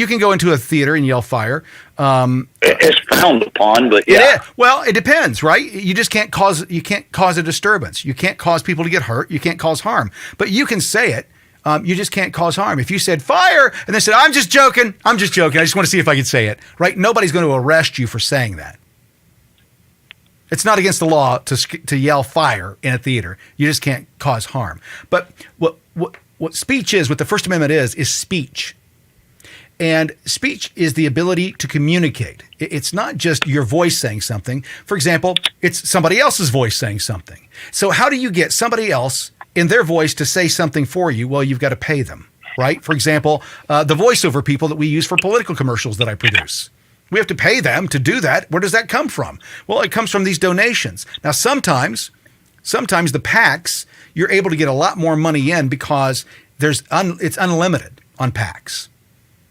can go into a theater and yell fire. It's frowned upon, but yeah. Well, it depends, right? You just can't cause a disturbance. You can't cause people to get hurt. You can't cause harm. But you can say it. You just can't cause harm. If you said fire and they said, I'm just joking. I just want to see if I could say it, right? Nobody's going to arrest you for saying that. It's not against the law to yell fire in a theater. You just can't cause harm. But what speech is, what the First Amendment is speech. And speech is the ability to communicate. It's not just your voice saying something. For example, it's somebody else's voice saying something. So how do you get somebody else in their voice to say something for you? Well, you've got to pay them, right? For example, the voiceover people that we use for political commercials that I produce. We have to pay them to do that. Where does that come from? Well, it comes from these donations. Now, sometimes the PACs, you're able to get a lot more money in because it's unlimited on PACs.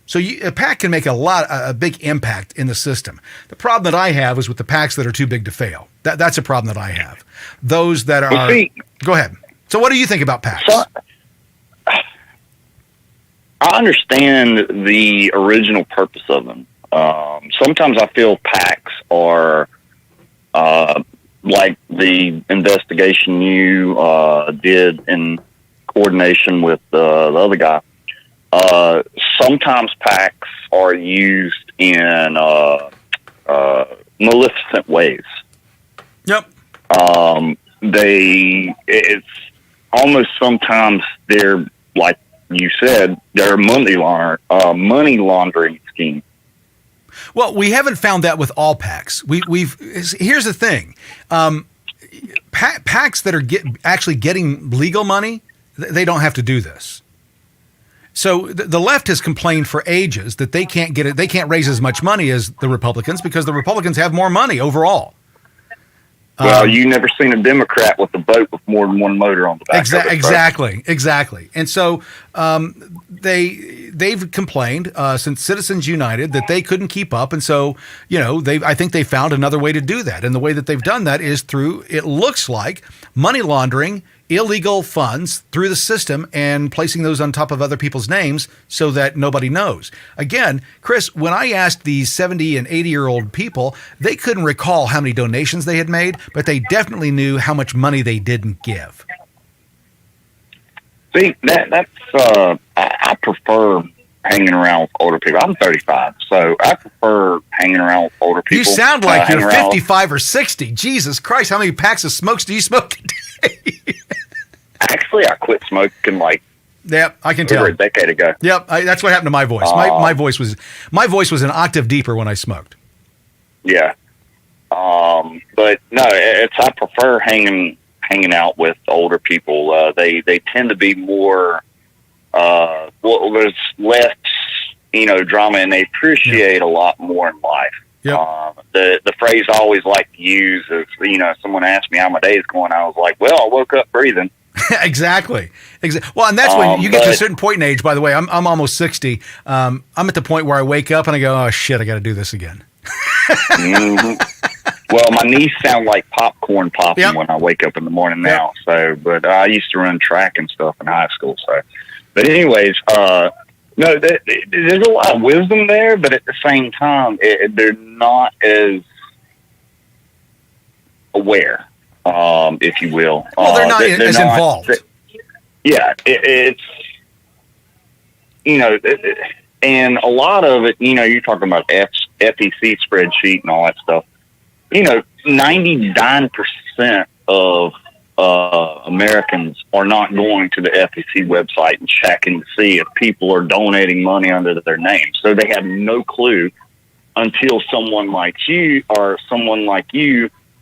So a PAC can make a big impact in the system. The problem that I have is with the PACs that are too big to fail. That's a problem that I have. Those that are... Go ahead. So what do you think about PACs? So, I understand the original purpose of them. Sometimes I feel PACs are like the investigation you did in coordination with the other guy. Sometimes PACs are used in maleficent ways. Yep. It's almost sometimes they're, like you said, they're money laundering scheme. Well, we haven't found that with all PACs. Here's the thing. PACs that are actually getting legal money, they don't have to do this. So the left has complained for ages that they can't get it. They can't raise as much money as the Republicans because the Republicans have more money overall. Well, you never seen a Democrat with a boat with more than one motor on the back. Exactly. And so they've complained since Citizens United that they couldn't keep up, and so I think they found another way to do that. And the way that they've done that is through, it looks like, money laundering illegal funds through the system and placing those on top of other people's names so that nobody knows. Again, Chris, when I asked these 70 and 80-year-old people, they couldn't recall how many donations they had made, but they definitely knew how much money they didn't give. See, that's I prefer hanging around with older people. I'm 35, so I prefer hanging around with older people. You sound like you're 55 or 60. Jesus Christ, how many packs of smokes do you smoke a day? Actually, I quit smoking Yep, I can tell. Over a decade ago. Yep, that's what happened to my voice. My voice was an octave deeper when I smoked. Yeah, but no, I prefer hanging hanging out with older people. They tend to be more, there's less, drama, and they appreciate a lot more in life. Yep. The phrase I always like to use is, someone asked me how my day is going, I was like, well, I woke up breathing. Exactly. Well, and that's when you get to a certain point in age. By the way, I'm almost 60. I'm at the point where I wake up and I go, oh shit, I got to do this again. Mm-hmm. Well, my knees sound like popcorn popping when I wake up in the morning now. So, but I used to run track and stuff in high school. So, but anyways, no, there's a lot of wisdom there, but at the same time, they're not as aware, if you will. Well, they're not as involved. It's and a lot of it, you're talking about FEC spreadsheet and all that stuff. 99% of Americans are not going to the FEC website and checking to see if people are donating money under their name. So they have no clue until someone like you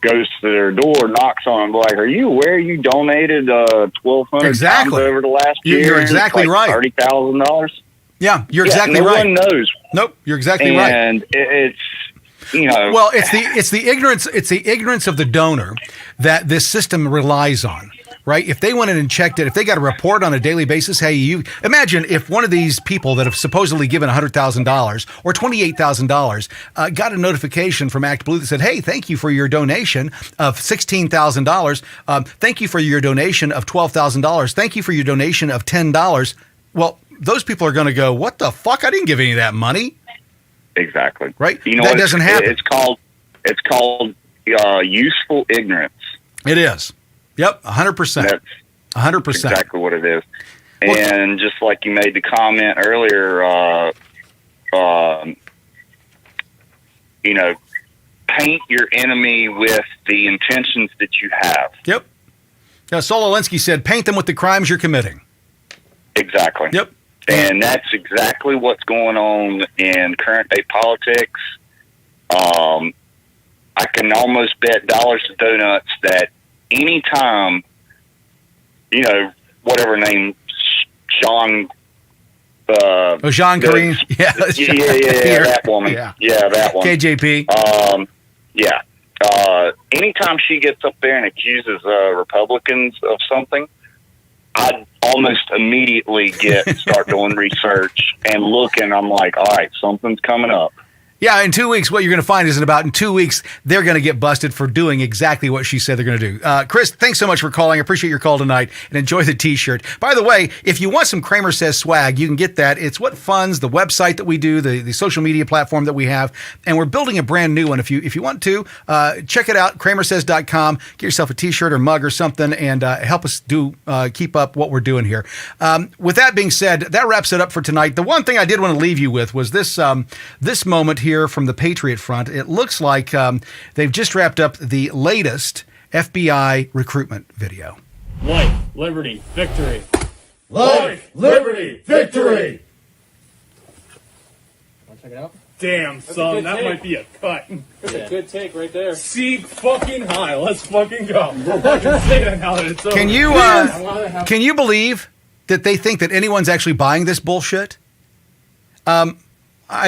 goes to their door, knocks on them, like, are you aware you donated $1,200 times over the last year? You're exactly right. $30,000. Yeah, you're exactly right. No one knows. Nope, you're exactly right. And it's well, it's the ignorance of the donor that this system relies on, right? If they went in and checked it, if they got a report on a daily basis, hey, you imagine if one of these people that have supposedly given $100,000 or $28,000 got a notification from Act Blue that said, hey, thank you for your donation of $16,000. Thank you for your donation of $12,000. Thank you for your donation of $10. Well, those people are going to go, what the fuck? I didn't give any of that money. Exactly. Right. That doesn't happen. It's called useful ignorance. It is. Yep. 100%. That's 100%. Exactly what it is. And just like you made the comment earlier, paint your enemy with the intentions that you have. Yep. Now, Saul Alinsky said, paint them with the crimes you're committing. Exactly. Yep. And that's exactly what's going on in current day politics. I can almost bet dollars to donuts that any time, whatever name, Jean Kareem. Yeah, that woman. Yeah, that one. KJP. Anytime she gets up there and accuses Republicans of something, I'd almost immediately start doing research and looking. I'm like, all right, something's coming up. Yeah, in 2 weeks, what you're going to find is in 2 weeks, they're going to get busted for doing exactly what she said they're going to do. Chris, thanks so much for calling. I appreciate your call tonight and enjoy the T-shirt. By the way, if you want some CramerSez swag, you can get that. It's what funds the website that we do, the social media platform that we have, and we're building a brand new one. If you want to, check it out, CramerSez.com. Get yourself a T-shirt or mug or something and help us keep up what we're doing here. With that being said, that wraps it up for tonight. The one thing I did want to leave you with was this moment here from the Patriot Front. It looks like they've just wrapped up the latest FBI recruitment video. Life, liberty, victory. Life, liberty, victory. Want to check it out? Damn, son, that might be a cut. That's a good take right there. Seek fucking high. Let's fucking go. I can say that now that it's over. Can you believe that they think that anyone's actually buying this bullshit? I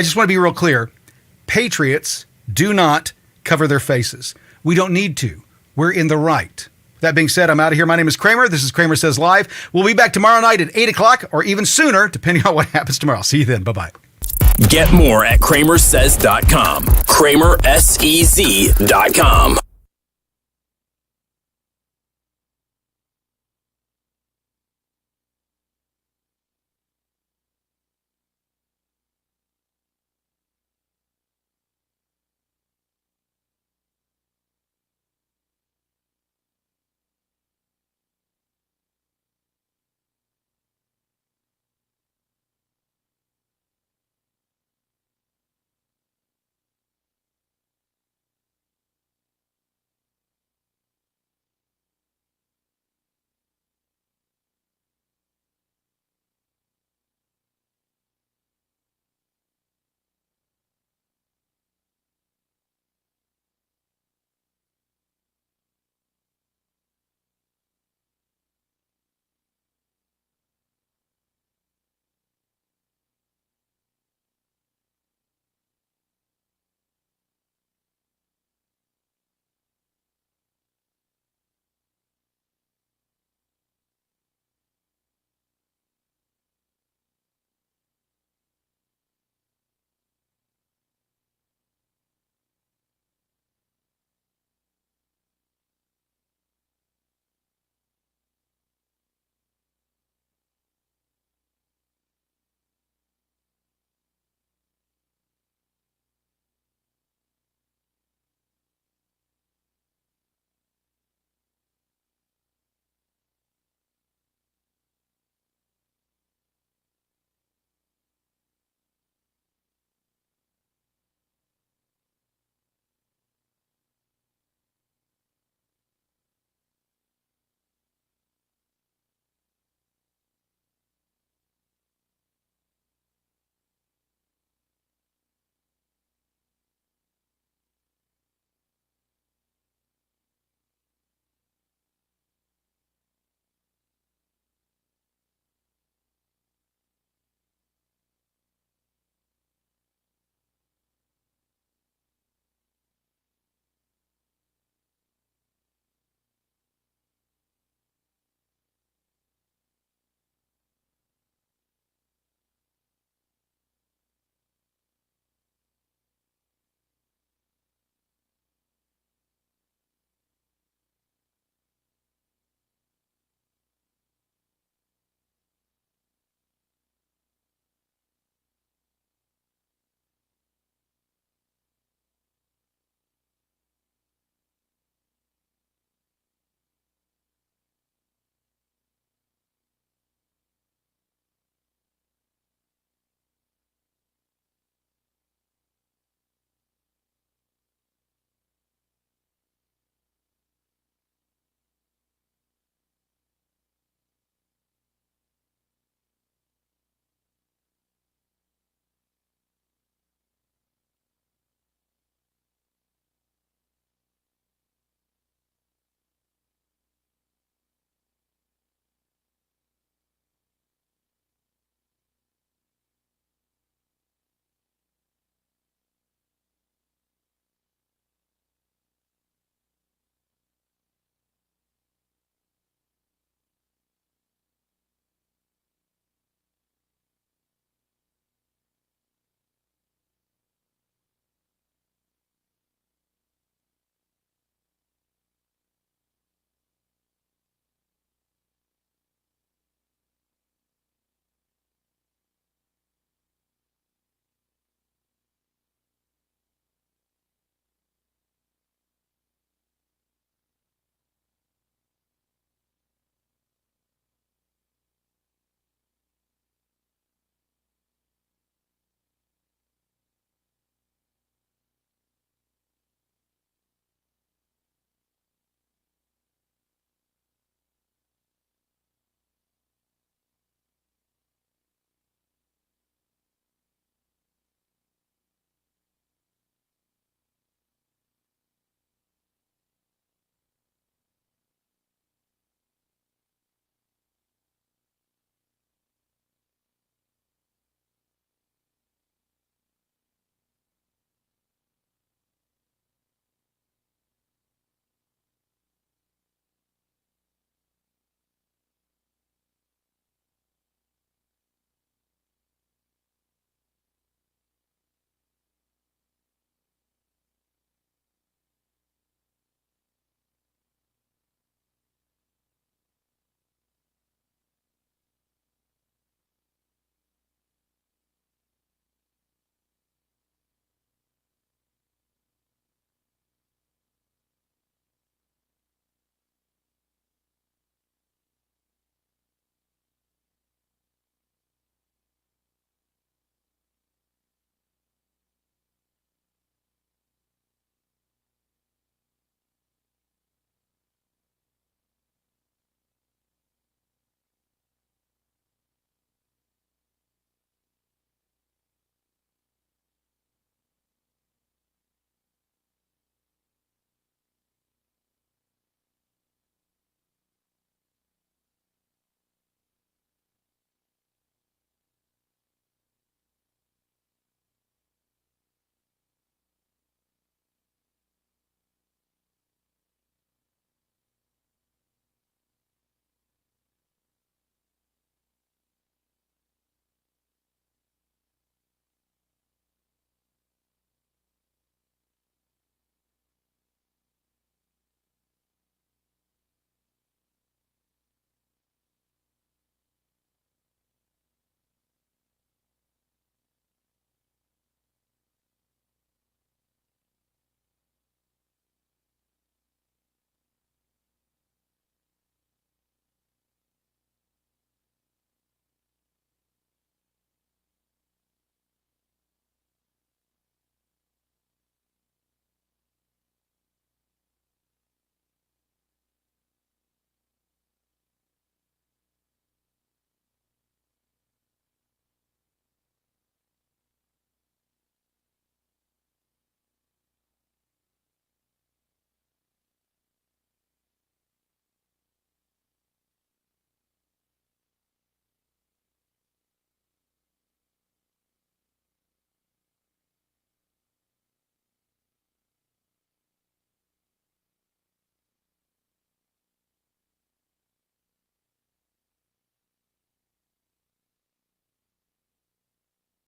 just want to be real clear. Patriots do not cover their faces. We don't need to. We're in the right. That being said, I'm out of here. My name is Kramer. This is CramerSez Live. We'll be back tomorrow night at 8 o'clock or even sooner, depending on what happens tomorrow. See you then. Bye-bye. Get more at CramerSez.com. CramerSez.com.